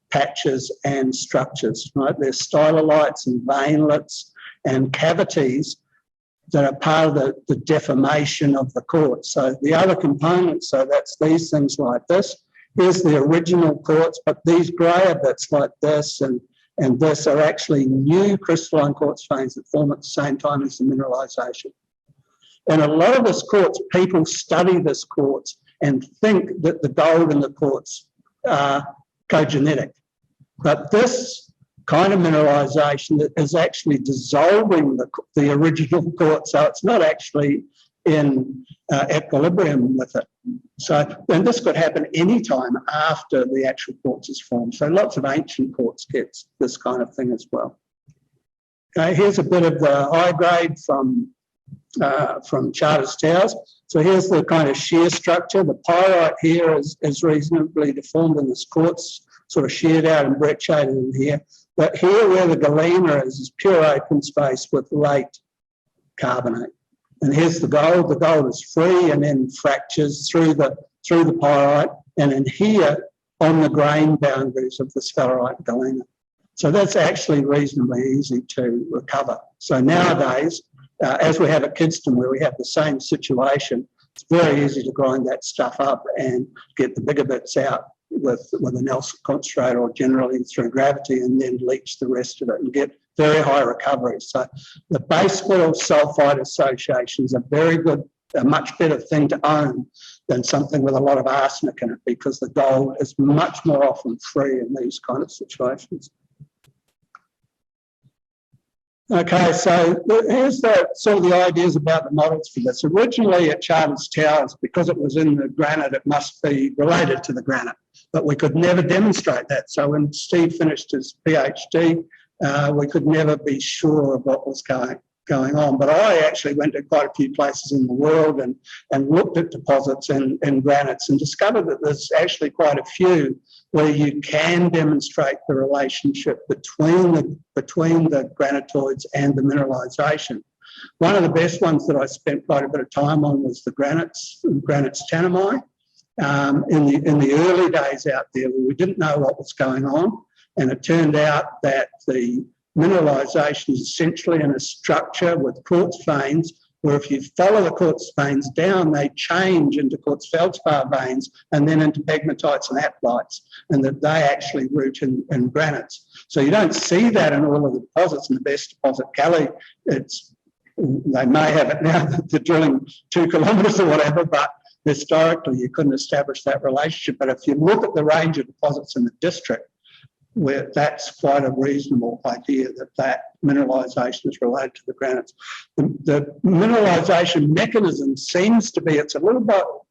Speaker 2: patches and structures, right? There's stylolites and veinlets and cavities that are part of the deformation of the quartz. So the other components, so that's these things like this. Here's the original quartz, but these greyer bits like this and this are actually new crystalline quartz veins that form at the same time as the mineralisation. And a lot of this quartz, people study this quartz and think that the gold in the quartz are cogenetic. But this kind of mineralisation is actually dissolving the original quartz, so it's not actually in equilibrium with it. So, and this could happen any time after the actual quartz is formed. So lots of ancient quartz gets this kind of thing as well. Okay, here's a bit of the high grade from Charters Towers. So here's the kind of shear structure. The pyrite here is reasonably deformed, and this quartz sort of sheared out and brecciated in here. But here where the galena is pure open space with late carbonate. And here's the gold. The gold is free and then fractures through the pyrite, and in here on the grain boundaries of the sphalerite galena. So that's actually reasonably easy to recover. So nowadays, as we have at Kidston, where we have the same situation, it's very easy to grind that stuff up and get the bigger bits out with an Nelson concentrate or generally through gravity, and then leach the rest of it and get very high recovery. So the base metal sulfide associations are very good, a much better thing to own than something with a lot of arsenic in it, because the gold is much more often free in these kind of situations. Okay, so here's sort of the ideas about the models for this. Originally at Charters Towers, because it was in the granite, it must be related to the granite, but we could never demonstrate that. So when Steve finished his PhD, we could never be sure of what was going on. But I actually went to quite a few places in the world and looked at deposits in granites and discovered that there's actually quite a few where you can demonstrate the relationship between the granitoids and the mineralisation. One of the best ones that I spent quite a bit of time on was the granites tanami. In the early days out there, we didn't know what was going on, and it turned out that the mineralisation is essentially in a structure with quartz veins, where if you follow the quartz veins down, they change into quartz feldspar veins and then into pegmatites and aplites, and that they actually root in granites. So you don't see that in all of the deposits. In the best deposit, Kelly, they may have it now that they're drilling 2 kilometres or whatever, but historically you couldn't establish that relationship. But if you look at the range of deposits in the district, where that's quite a reasonable idea that mineralisation is related to the granites. The mineralisation mechanism seems to be, it's a little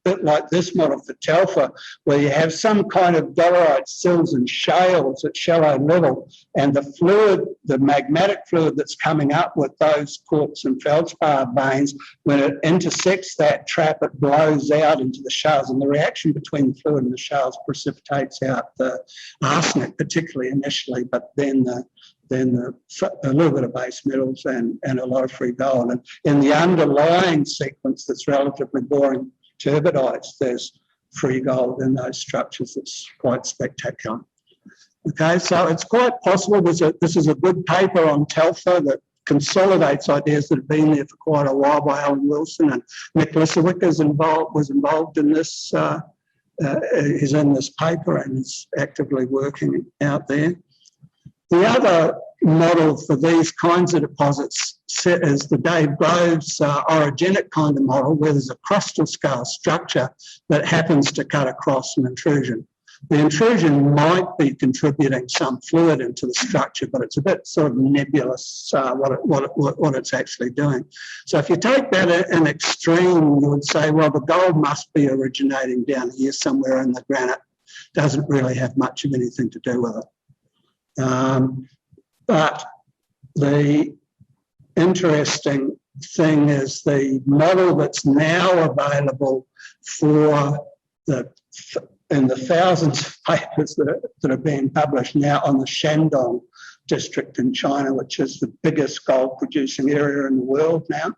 Speaker 2: bit like this model for Telfer, where you have some kind of dolerite sills and shales at shallow level, and the fluid, the magmatic fluid that's coming up with those quartz and feldspar veins, when it intersects that trap, it blows out into the shales, and the reaction between the fluid and the shales precipitates out the arsenic, particularly initially, but then a little bit of base metals and a lot of free gold. And in the underlying sequence that's relatively boring turbidites, there's free gold in those structures. It's quite spectacular. Okay, so it's quite possible. This is a good paper on Telfer that consolidates ideas that have been there for quite a while by Alan Wilson, and Nick Lissawick was involved in this is in this paper and is actively working out there. The other model for these kinds of deposits is the Dave Groves orogenic kind of model, where there's a crustal scale structure that happens to cut across an intrusion. The intrusion might be contributing some fluid into the structure, but it's a bit sort of nebulous what it's actually doing. So if you take that at an extreme, you would say, well, the gold must be originating down here somewhere in the granite. Doesn't really have much of anything to do with it. But the interesting thing is the model that's now available for in the thousands of papers that are being published now on the Shandong district in China, which is the biggest gold producing area in the world now.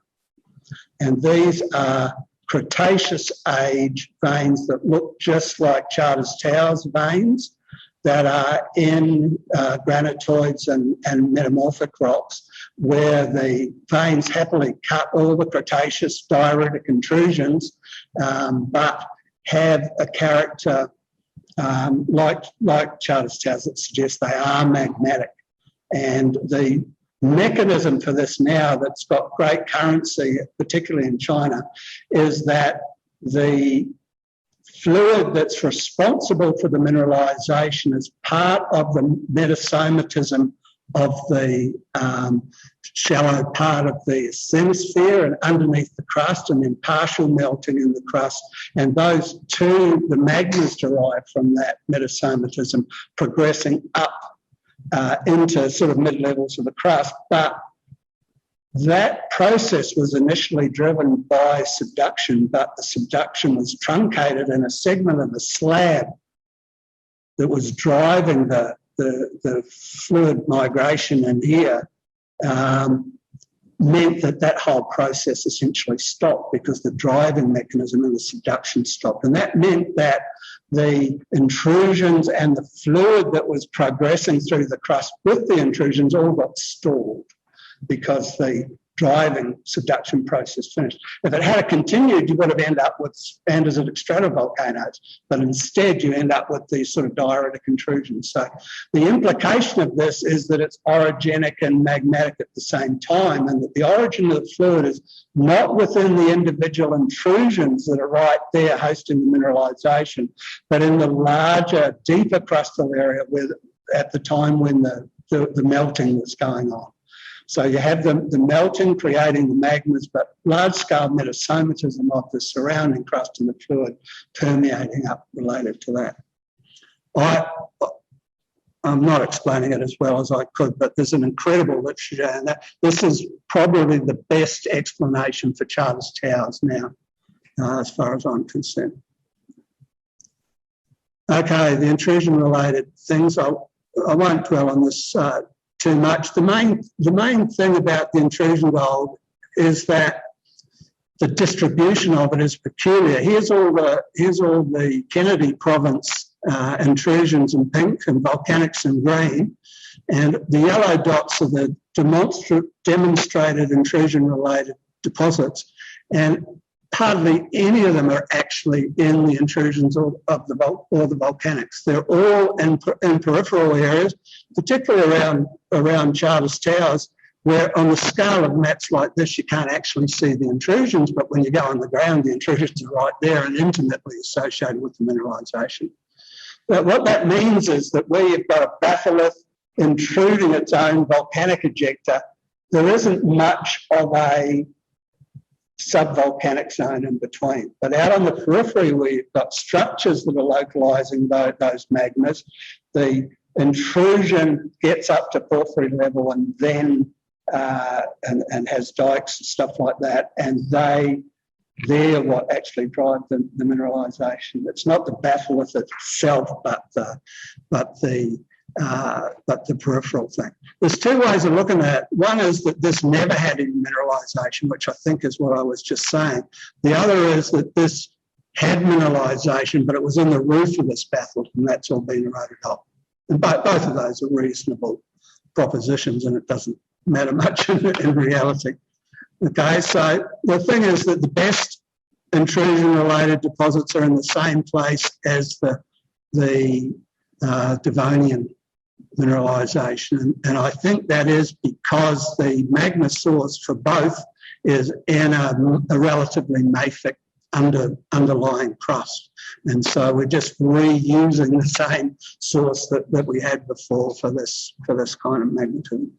Speaker 2: And these are Cretaceous age veins that look just like Charters Towers veins that are in granitoids and metamorphic rocks, where the veins happily cut all the Cretaceous diuretic intrusions, but have a character like Charters Towers that suggests they are magmatic. And the mechanism for this now that's got great currency, particularly in China, is that the fluid that's responsible for the mineralisation is part of the metasomatism of the shallow part of the asthenosphere and underneath the crust, and then partial melting in the crust. And those two, the magmas derived from that metasomatism, progressing up into sort of mid-levels of the crust. But that process was initially driven by subduction, but the subduction was truncated, and a segment of the slab that was driving the fluid migration in here meant that whole process essentially stopped, because the driving mechanism and the subduction stopped. And that meant that the intrusions and the fluid that was progressing through the crust with the intrusions all got stalled, because the driving subduction process finished. If it had continued, you would have ended up with andesite stratovolcanoes, but instead you end up with these sort of diuretic intrusions. So the implication of this is that it's orogenic and magmatic at the same time, and that the origin of the fluid is not within the individual intrusions that are right there hosting the mineralisation, but in the larger, deeper crustal area at the time when the melting was going on. So you have the melting creating the magmas, but large-scale metasomatism of the surrounding crust and the fluid permeating up related to that. I'm not explaining it as well as I could, but there's an incredible literature, and this is probably the best explanation for Charters Towers now, as far as I'm concerned. Okay, the intrusion-related things. I won't dwell on this too much. The main thing about the intrusion gold is that the distribution of it is peculiar. Here's all the Kennedy Province intrusions in pink and volcanics in green, and the yellow dots are the demonstrated intrusion-related deposits, and hardly any of them are actually in the intrusions or the volcanics. They're all in peripheral areas, particularly around Charters Towers, where on the scale of maps like this, you can't actually see the intrusions, but when you go on the ground, the intrusions are right there and intimately associated with the mineralisation. But what that means is that where you've got a batholith intruding its own volcanic ejector, there isn't much of a subvolcanic zone in between. But out on the periphery, where you've got structures that are localising those magmas, the intrusion gets up to porphyry level and then and has dikes and stuff like that, and they're what actually drive the mineralisation. It's not the batholith itself, but the peripheral thing. There's two ways of looking at it. One is that this never had any mineralisation, which I think is what I was just saying. The other is that this had mineralisation, but it was in the roof of this batholith, and that's all been eroded off. And both of those are reasonable propositions, and it doesn't matter much in reality. Okay, so the thing is that the best intrusion-related deposits are in the same place as the Devonian mineralisation, and I think that is because the magma source for both is in a relatively mafic underlying crust, and so we're just reusing the same source that we had before for this kind of magnitude.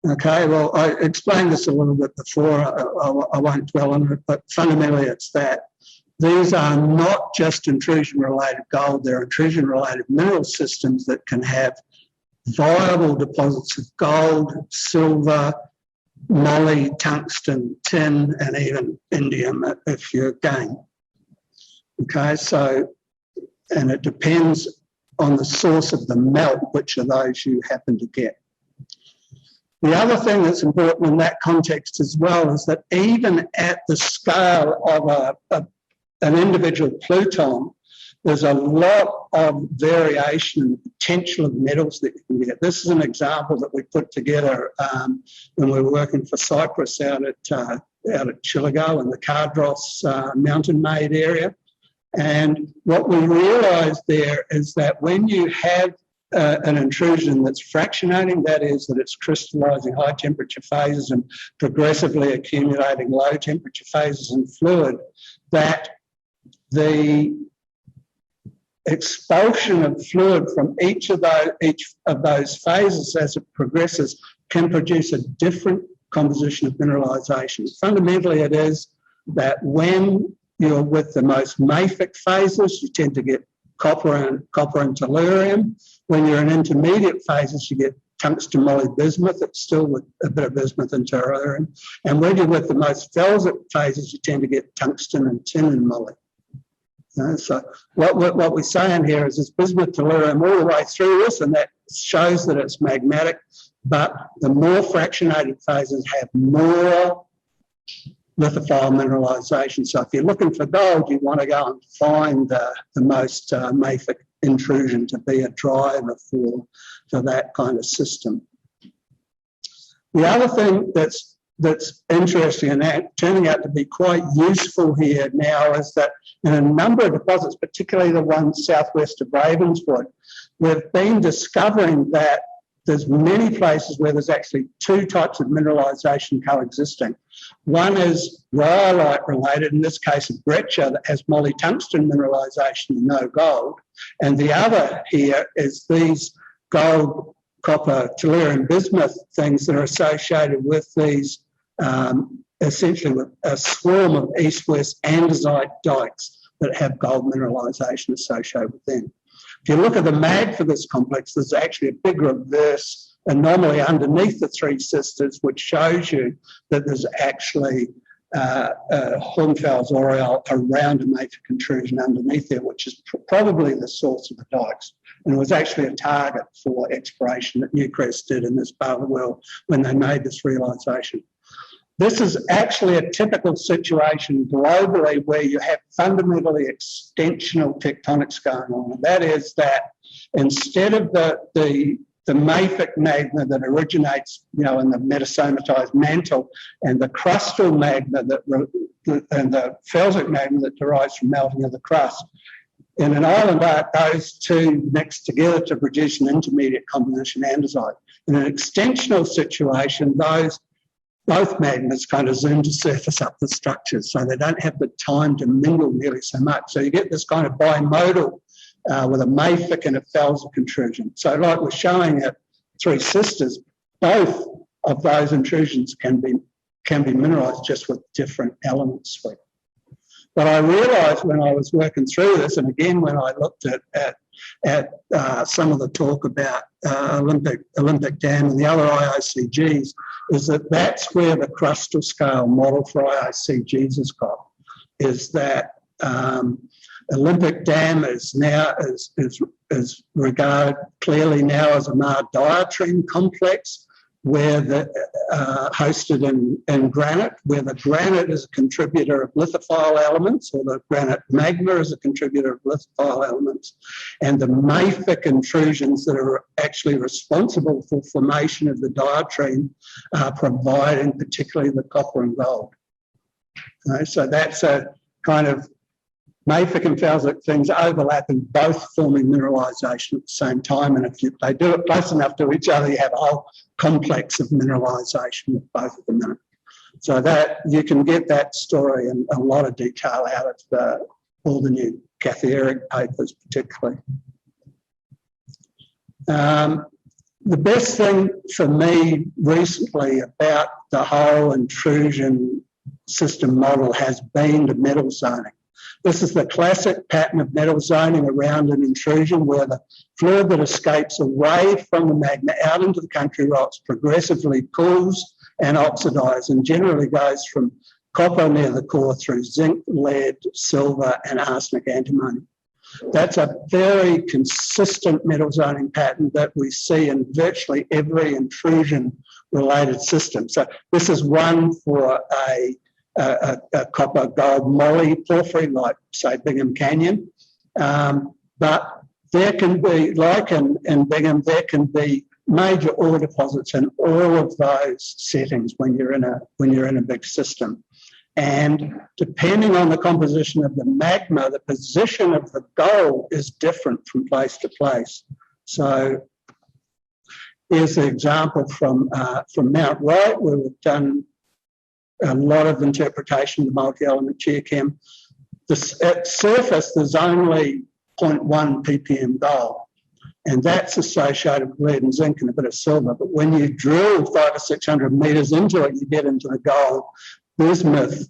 Speaker 2: Okay, well, I explained this a little bit before. I won't dwell on it, but fundamentally it's that these are not just intrusion-related gold, they're intrusion-related mineral systems that can have viable deposits of gold, silver, moly, tungsten, tin, and even indium if you're game. Okay, so, and it depends on the source of the melt, which of those you happen to get. The other thing that's important in that context as well is that even at the scale of an individual pluton, there's a lot of variation in the potential of metals that you can get. This is an example that we put together when we were working for Cyprus out at Chillagoe in the Cardros mountain-made area. And what we realised there is that when you have an intrusion that's fractionating, that is, that it's crystallising high temperature phases and progressively accumulating low temperature phases in fluid, that the expulsion of fluid from each of those phases as it progresses can produce a different composition of mineralisation. Fundamentally, it is that when you're with the most mafic phases, you tend to get copper and tellurium. When you're in intermediate phases, you get tungsten, moly, bismuth. It's still with a bit of bismuth and tellurium. And when you're with the most felsic phases, you tend to get tungsten and tin and moly. So what we're saying here is this bismuth tellurium all the way through this, and that shows that it's magmatic, but the more fractionated phases have more lithophile mineralisation. So if you're looking for gold, you want to go and find the most mafic intrusion to be a driver for that kind of system. The other thing that's interesting and turning out to be quite useful here now is that in a number of deposits, particularly the ones southwest of Ravenswood, we've been discovering that there's many places where there's actually two types of mineralisation coexisting. One is rhyolite related, in this case a breccia that has moly tungsten mineralisation and no gold. And the other here is these gold, copper, tellurium, bismuth things that are associated with these essentially with a swarm of east-west andesite dikes that have gold mineralisation associated with them. If you look at the mag for this complex, there's actually a big reverse anomaly underneath the three sisters, which shows you that there's actually Hornfels aureole around a mafic intrusion underneath there, which is probably the source of the dikes. And it was actually a target for exploration that Newcrest did in this part of the world when they made this realisation. This is actually a typical situation globally where you have fundamentally extensional tectonics going on. And that is that instead of the mafic magma that originates, in the metasomatized mantle, and the crustal magma and the felsic magma that derives from melting of the crust, in an island arc, those two mix together to produce an intermediate composition andesite. In an extensional situation, both magmas kind of zoom to surface up the structures, so they don't have the time to mingle nearly so much. So you get this kind of bimodal with a mafic and a felsic intrusion. So like we're showing at Three Sisters, both of those intrusions can be mineralised just with different elements. But I realised when I was working through this, and again when I looked at some of the talk about Olympic Dam and the other IOCGs, is that that's where the crustal scale model for IOCGs has got, is that Olympic Dam is now is regarded clearly now as a diatreme complex, where hosted in granite, where the granite is a contributor of lithophile elements, or the granite magma is a contributor of lithophile elements, and the mafic intrusions that are actually responsible for formation of the diatreme are providing particularly the copper and gold. So that's a kind of mafic and felsic things overlapping, both forming mineralisation at the same time. And if they do it close enough to each other, you have a whole complex of mineralisation with both of them in it. So that you can get that story in a lot of detail out of all the new Kathy Eric papers, particularly. The best thing for me recently about the whole intrusion system model has been the metal zoning. This is the classic pattern of metal zoning around an intrusion, where the fluid that escapes away from the magma out into the country rocks progressively cools and oxidises, and generally goes from copper near the core through zinc, lead, silver and arsenic antimony. That's a very consistent metal zoning pattern that we see in virtually every intrusion-related system. So this is one for a copper gold moly porphyry, like say Bingham Canyon. But there can be, like in Bingham, there can be major ore deposits in all of those settings when you're in a big system. And depending on the composition of the magma, the position of the gold is different from place to place. So here's the example from Mount Wright, where we've done a lot of interpretation of the multi-element geochem. At surface, there's only 0.1 ppm gold, and that's associated with lead and zinc and a bit of silver. But when you drill 500 or 600 metres into it, you get into the gold bismuth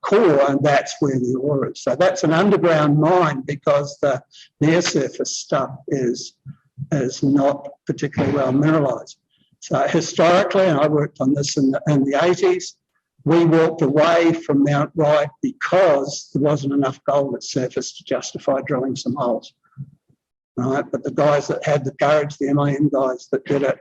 Speaker 2: core, and that's where the ore is. So that's an underground mine, because the near surface stuff is not particularly well mineralised. So historically, and I worked on this in the 80s, we walked away from Mount Wright because there wasn't enough gold at surface to justify drilling some holes. Right? But the guys that had the courage, the MIM guys that did it,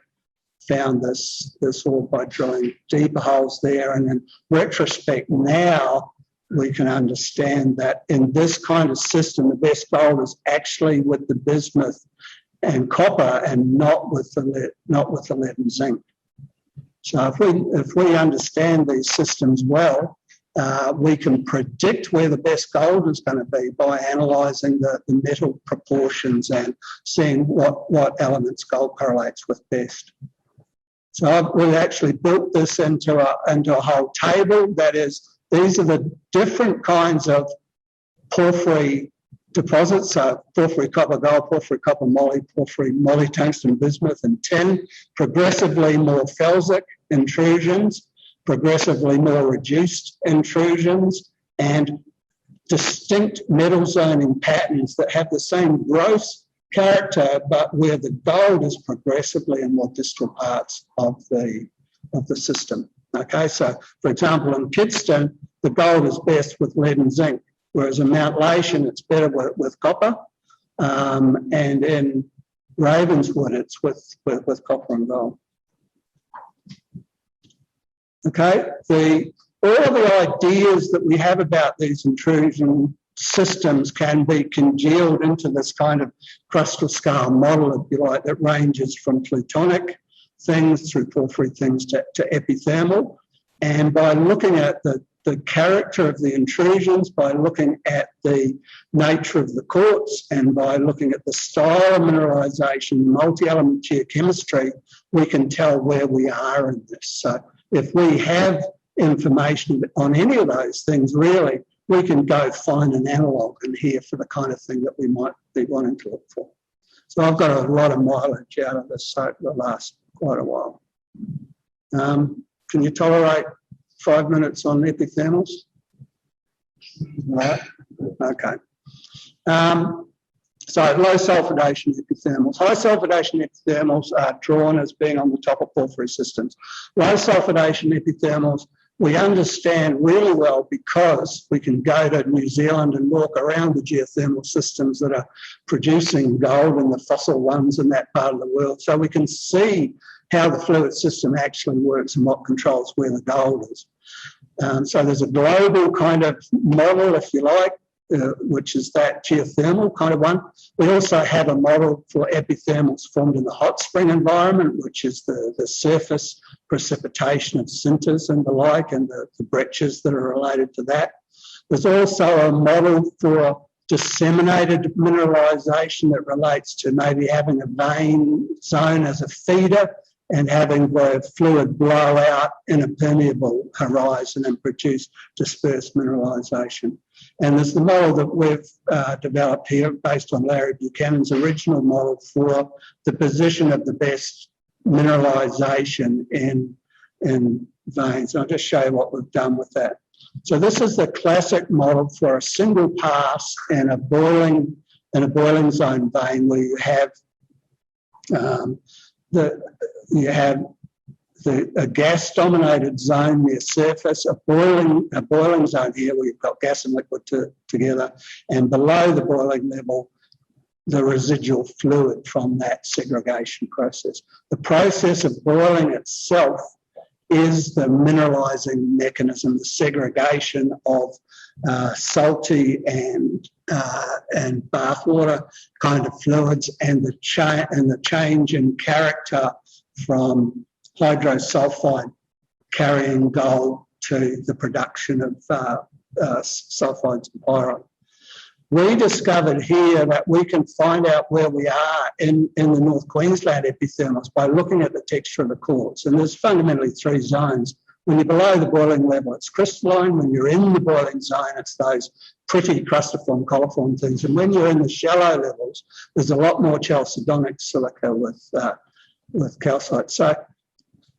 Speaker 2: found this ore by drilling deeper holes there. And in retrospect now, we can understand that in this kind of system, the best gold is actually with the bismuth and copper, and not with the lead and zinc. So if we understand these systems well, we can predict where the best gold is going to be by analysing the metal proportions and seeing what elements gold correlates with best. So we've actually built this into a whole table. That is, these are the different kinds of porphyry deposits. So porphyry copper gold, porphyry copper moly, porphyry moly tungsten bismuth and tin. Progressively more felsic intrusions, progressively more reduced intrusions, and distinct metal zoning patterns that have the same gross character, but where the gold is progressively in more distal parts of the system. Okay, so for example, in Kidston, the gold is best with lead and zinc, whereas in Mount Lation, it's better with copper, and in Ravenswood, it's with copper and gold. Okay, all of the ideas that we have about these intrusion systems can be congealed into this kind of crustal scale model, if you like, that ranges from plutonic things through porphyry things to epithermal. And by looking at the character of the intrusions, by looking at the nature of the quartz, and by looking at the style of mineralisation, multi-element geochemistry, we can tell where we are in this. So if we have information on any of those things, really, we can go find an analogue in here for the kind of thing that we might be wanting to look for. So I've got a lot of mileage out of this over the last quite a while. Can you tolerate 5 minutes on epithermals? Right. Okay. So low sulfidation epithermals. High sulfidation epithermals are drawn as being on the top of porphyry systems. Low sulfidation epithermals we understand really well because we can go to New Zealand and walk around the geothermal systems that are producing gold and the fossil ones in that part of the world. So we can see how the fluid system actually works and what controls where the gold is. So there's a global kind of model, if you like, which is that geothermal kind of one. We also have a model for epithermals formed in the hot spring environment, which is the surface precipitation of sinters and the like, and the breccias that are related to that. There's also a model for disseminated mineralisation that relates to maybe having a vein zone as a feeder and having the fluid blow out in a permeable horizon and produce dispersed mineralisation. And there's the model that we've developed here based on Larry Buchanan's original model for the position of the best mineralisation in veins. I'll just show you what we've done with that. So this is the classic model for a single pass and a boiling zone vein where you have a gas-dominated zone near surface, a boiling zone here where you've got gas and liquid together, and below the boiling level, the residual fluid from that segregation process. The process of boiling itself is the mineralising mechanism, the segregation of salty and bathwater kind of fluids, and the change in character from hydrosulfide carrying gold to the production of sulfides and pyrite. We discovered here that we can find out where we are in the North Queensland epithermals by looking at the texture of the quartz. And there's fundamentally three zones. When you're below the boiling level, it's crystalline. When you're in the boiling zone, it's those pretty crustiform, coliform things. And when you're in the shallow levels, there's a lot more chalcedonic silica with calcite. So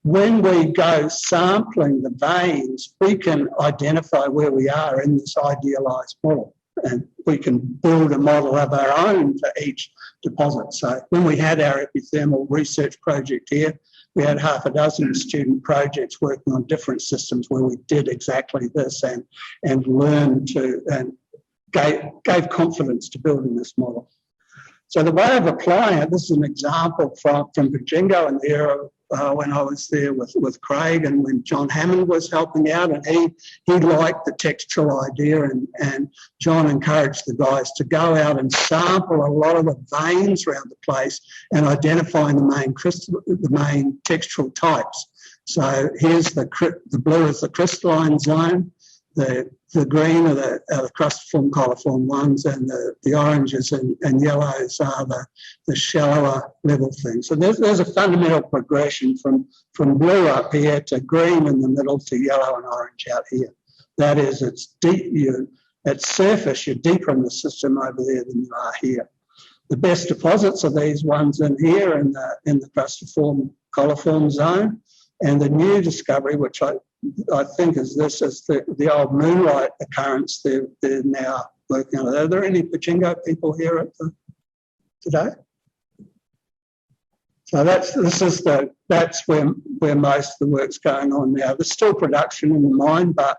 Speaker 2: when we go sampling the veins, we can identify where we are in this idealised model. And we can build a model of our own for each deposit. So when we had our epithermal research project here, we had half a dozen student projects working on different systems where we did exactly this and learned to and gave confidence to building this model. So the way of applying it, this is an example from Virgingo in the era when I was there with Craig and when John Hammond was helping out, and he liked the textural idea, and John encouraged the guys to go out and sample a lot of the veins around the place and identifying the main textural types. So here's the blue is the crystalline zone, the green are the crustiform, coliform ones, and the oranges and yellows are the shallower level things. So there's a fundamental progression from blue up here to green in the middle to yellow and orange out here. That is, it's deep. At surface, you're deeper in the system over there than you are here. The best deposits are these ones in here in the crustiform, coliform zone, and the new discovery, which I think is the old moonlight occurrence they're now working on. Are there any Virgingo people here today? So that's where most of the work's going on now. There's still production in the mine, but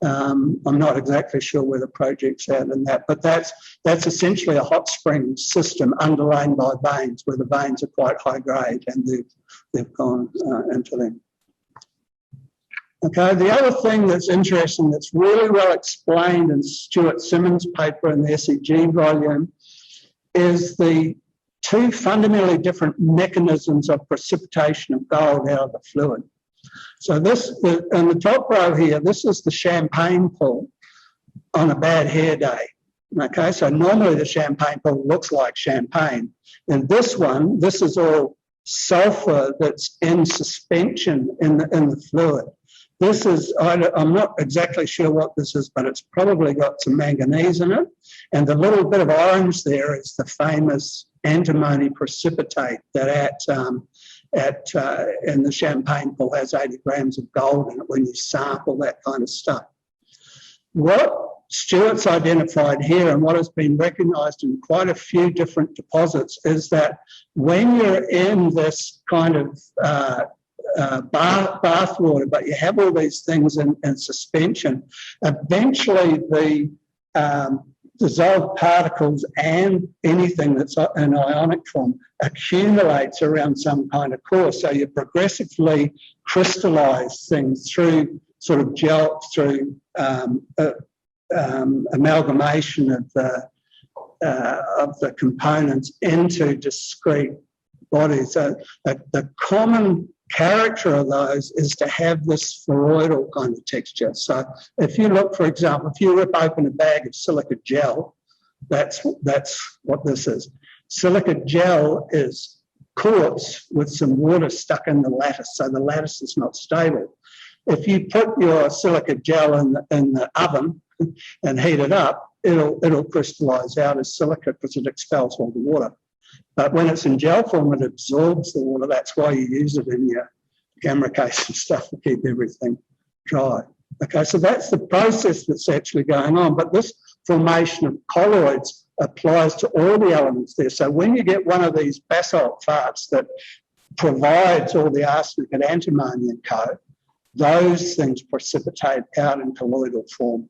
Speaker 2: I'm not exactly sure where the project's at in that. But that's essentially a hot spring system underlain by veins, where the veins are quite high grade, and they've gone into them. Okay, the other thing that's interesting that's really well explained in Stuart Simmons' paper in the SEG volume is the two fundamentally different mechanisms of precipitation of gold out of the fluid. So this, in the top row here, this is the champagne pool on a bad hair day. Okay, so normally the champagne pool looks like champagne. And this one, this is all sulfur that's in suspension in the fluid. This is, I'm not exactly sure what this is, but it's probably got some manganese in it. And the little bit of orange there is the famous antimony precipitate that in the champagne pool has 80 grams of gold in it when you sample that kind of stuff. What Stuart's identified here and what has been recognised in quite a few different deposits is that when you're in this kind of bath water, but you have all these things in suspension, eventually the dissolved particles and anything that's in ionic form accumulates around some kind of core. So you progressively crystallise things through sort of gel, through amalgamation of the components into discrete bodies. So the common character of those is to have this spheroidal kind of texture. So if you look, for example, if you rip open a bag of silica gel, that's what this is. Silica gel is quartz with some water stuck in the lattice, so the lattice is not stable. If you put your silica gel in the oven and heat it up, it'll crystallize out as silica because it expels all the water. But when it's in gel form, it absorbs the water. That's why you use it in your camera case and stuff to keep everything dry. Okay, so that's the process that's actually going on. But this formation of colloids applies to all the elements there. So when you get one of these basalt farts that provides all the arsenic and antimony in co, those things precipitate out in colloidal form.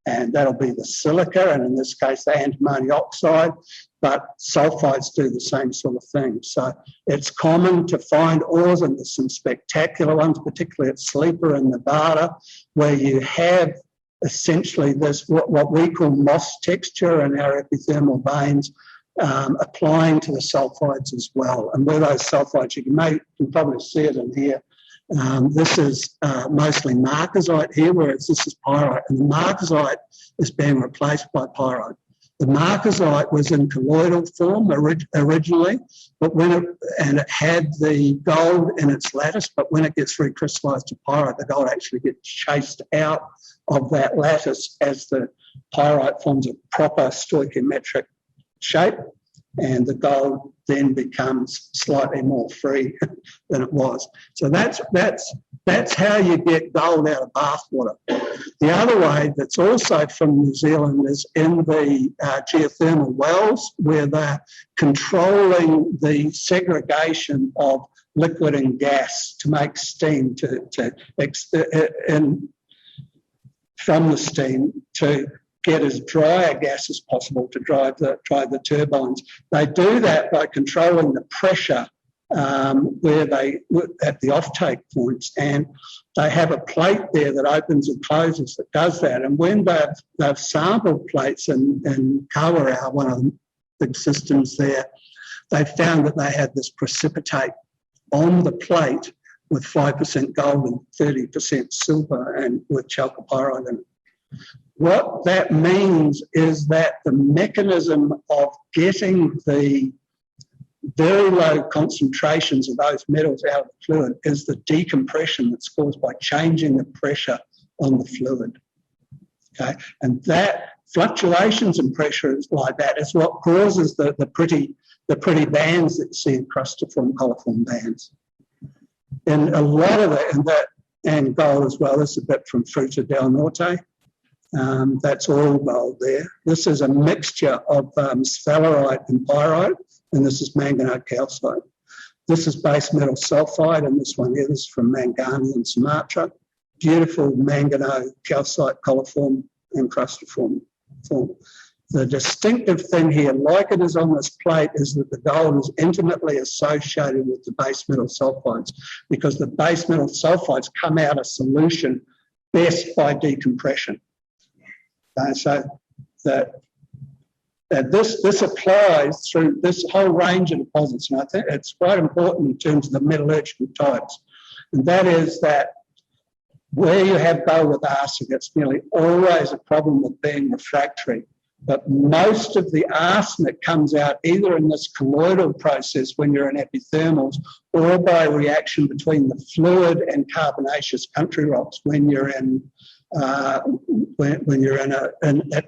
Speaker 2: And that'll be the silica, and in this case, the antimony oxide, but sulfides do the same sort of thing. So it's common to find ores, and there's some spectacular ones, particularly at Sleeper in Nevada, where you have essentially this, what we call moss texture in our epithermal veins, applying to the sulfides as well. And where those sulfides, you can probably see it in here. This is mostly markazite here, whereas this is pyrite, and the markazite is being replaced by pyrite. The markazite was in colloidal form originally, but it had the gold in its lattice, but when it gets recrystallized to pyrite, the gold actually gets chased out of that lattice as the pyrite forms a proper stoichiometric shape, and the gold then becomes slightly more free than it was. So that's how you get gold out of bathwater. The other way that's also from New Zealand is in the geothermal wells, where they're controlling the segregation of liquid and gas to make steam from the steam to get as dry a gas as possible to drive the turbines. They do that by controlling the pressure where they at the offtake points, and they have a plate there that opens and closes that does that. And when they've sampled plates in Kawerau, one of the big systems there, they found that they had this precipitate on the plate with 5% gold and 30% silver and with chalcopyrite in it. What that means is that the mechanism of getting the very low concentrations of those metals out of the fluid is the decompression that's caused by changing the pressure on the fluid. Okay, and that fluctuations in pressure is like that is what causes the pretty bands that you see in crustiform, coliform bands. And a lot of that, and gold as well. This is a bit from Fruta del Norte. That's all gold there. This is a mixture of sphalerite and pyrite, and this is manganese calcite. This is base metal sulfide, and this one here is from Mangani in Sumatra. Beautiful manganese calcite coliform and crustiform form. The distinctive thing here, like it is on this plate, is that the gold is intimately associated with the base metal sulfides, because the base metal sulfides come out of solution best by decompression. So this applies through this whole range of deposits, and I think it's quite important in terms of the metallurgical types. And that is that where you have gold with arsenic, it's nearly always a problem with being refractory. But most of the arsenic comes out either in this colloidal process when you're in epithermals, or by reaction between the fluid and carbonaceous country rocks when you're in at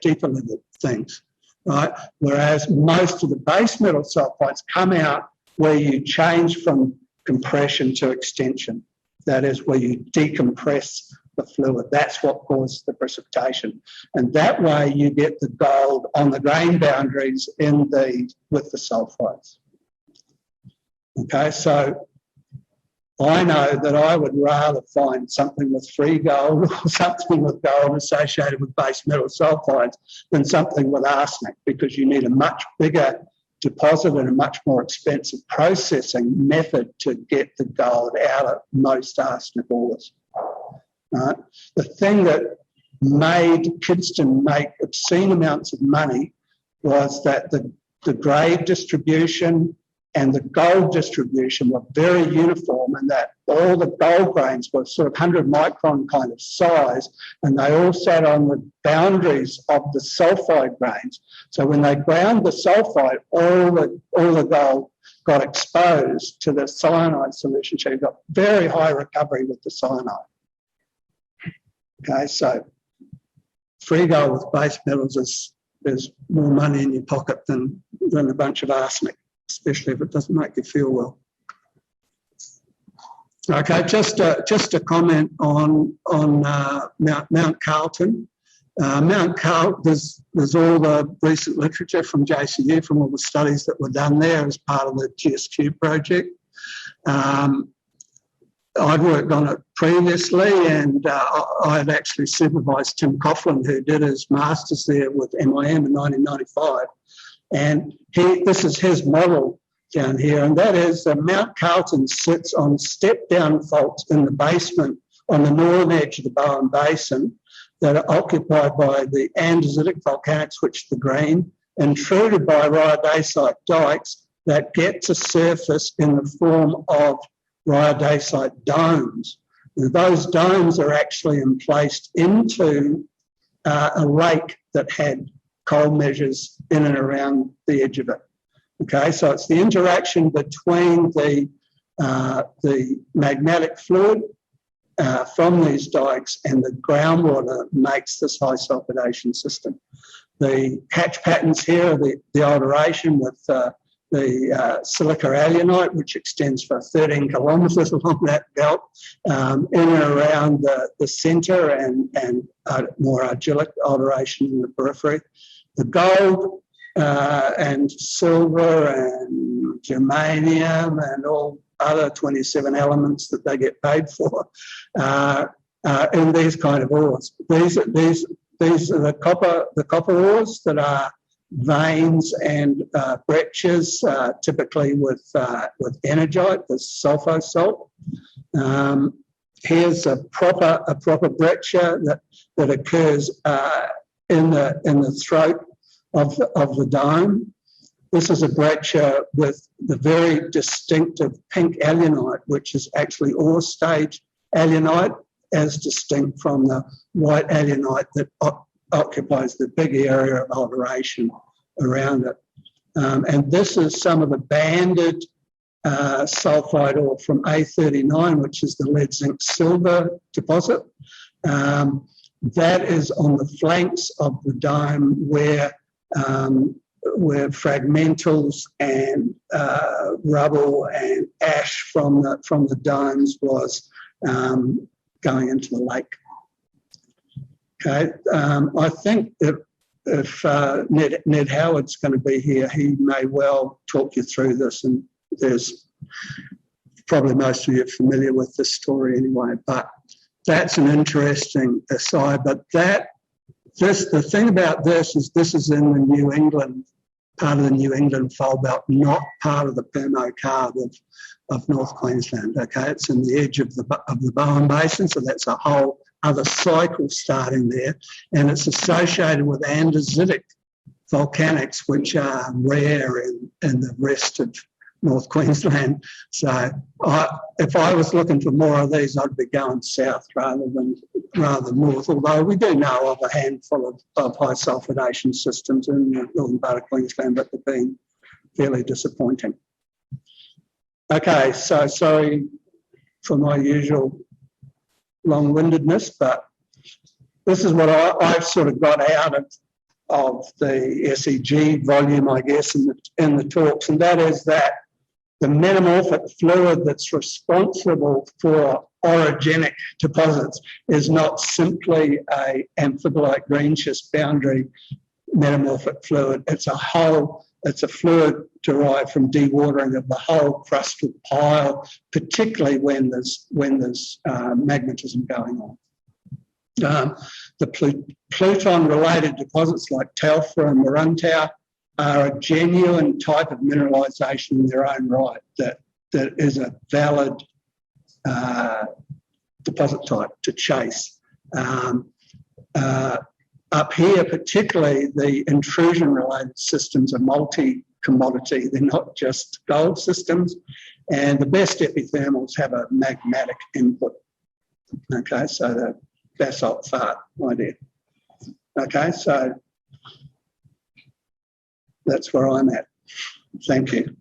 Speaker 2: deeper level things, right? Whereas most of the base metal sulfides come out where you change from compression to extension. That is where you decompress the fluid. That's what causes the precipitation. And that way you get the gold on the grain boundaries with the sulfides. Okay, so I know that I would rather find something with free gold or something with gold associated with base metal sulfides than something with arsenic, because you need a much bigger deposit and a much more expensive processing method to get the gold out of most arsenic ores. Right? The thing that made Kidston make obscene amounts of money was that the grade distribution and the gold distribution were very uniform, and that all the gold grains were sort of 100 micron kind of size, and they all sat on the boundaries of the sulfide grains. So when they ground the sulfide, all the gold got exposed to the cyanide solution. So you got very high recovery with the cyanide. Okay, so free gold with base metals is more money in your pocket than a bunch of arsenic, especially if it doesn't make you feel well. Okay, just a comment on Mount Carlton. Mount Carlton, there's all the recent literature from JCU, from all the studies that were done there as part of the GSQ project. I'd worked on it previously, and I had actually supervised Tim Coughlin, who did his master's there with MIM in 1995. And this is his model down here, and that is that Mount Carlton sits on step-down faults in the basement on the northern edge of the Bowen Basin that are occupied by the andesitic volcanics, which the green, intruded by rhyodacite dikes that get to surface in the form of rhyodacite domes. And those domes are actually placed into a lake that had coal measures in and around the edge of it. Okay, so it's the interaction between the magmatic fluid from these dikes and the groundwater makes this high sulfidation system. The hatch patterns here are the alteration with the silica alunite, which extends for 13 kilometres along that belt, in and around the centre, and more argillic alteration in the periphery. The gold and silver and germanium and all other 27 elements that they get paid for in these kind of ores. These are the copper ores that are veins and breccias, typically with energite, the sulfo salt. Here's a proper breccia that occurs in the throat of the dome. This is a breccia with the very distinctive pink alunite, which is actually ore stage alunite, as distinct from the white alunite that occupies the big area of alteration around it. And this is some of the banded sulfide ore from A39, which is the lead zinc silver deposit. That is on the flanks of the dome where fragmentals and rubble and ash from the domes was going into the lake. Okay, I think if Ned Howard's going to be here, he may well talk you through this, and there's probably most of you are familiar with this story anyway, but that's an interesting aside. But the thing about this is in the New England, part of the New England fold belt, not part of the permo-carb of North Queensland. Okay, it's in the edge of the Bowen Basin, so that's a whole other cycle starting there, and it's associated with andesitic volcanics, which are rare in the rest of North Queensland. So if I was looking for more of these, I'd be going south rather than north, although we do know of a handful of high sulfidation systems in the northern part of Queensland, but they've been fairly disappointing. Okay, so sorry for my usual long-windedness, but this is what I've sort of got out of the SEG volume, I guess, in the talks, and that is that the metamorphic fluid that's responsible for orogenic deposits is not simply a amphibolite green schist boundary metamorphic fluid. It's a fluid derived from dewatering of the whole crustal pile, particularly when there's magmatism going on. The Pluton-related deposits like Telfer and Moruntau are a genuine type of mineralisation in their own right that is a valid deposit type to chase. Up here, particularly, the intrusion-related systems are multi-commodity. They're not just gold systems. And the best epithermals have a magmatic input. Okay, so the basalt fart idea. Okay, so that's where I'm at. Thank you.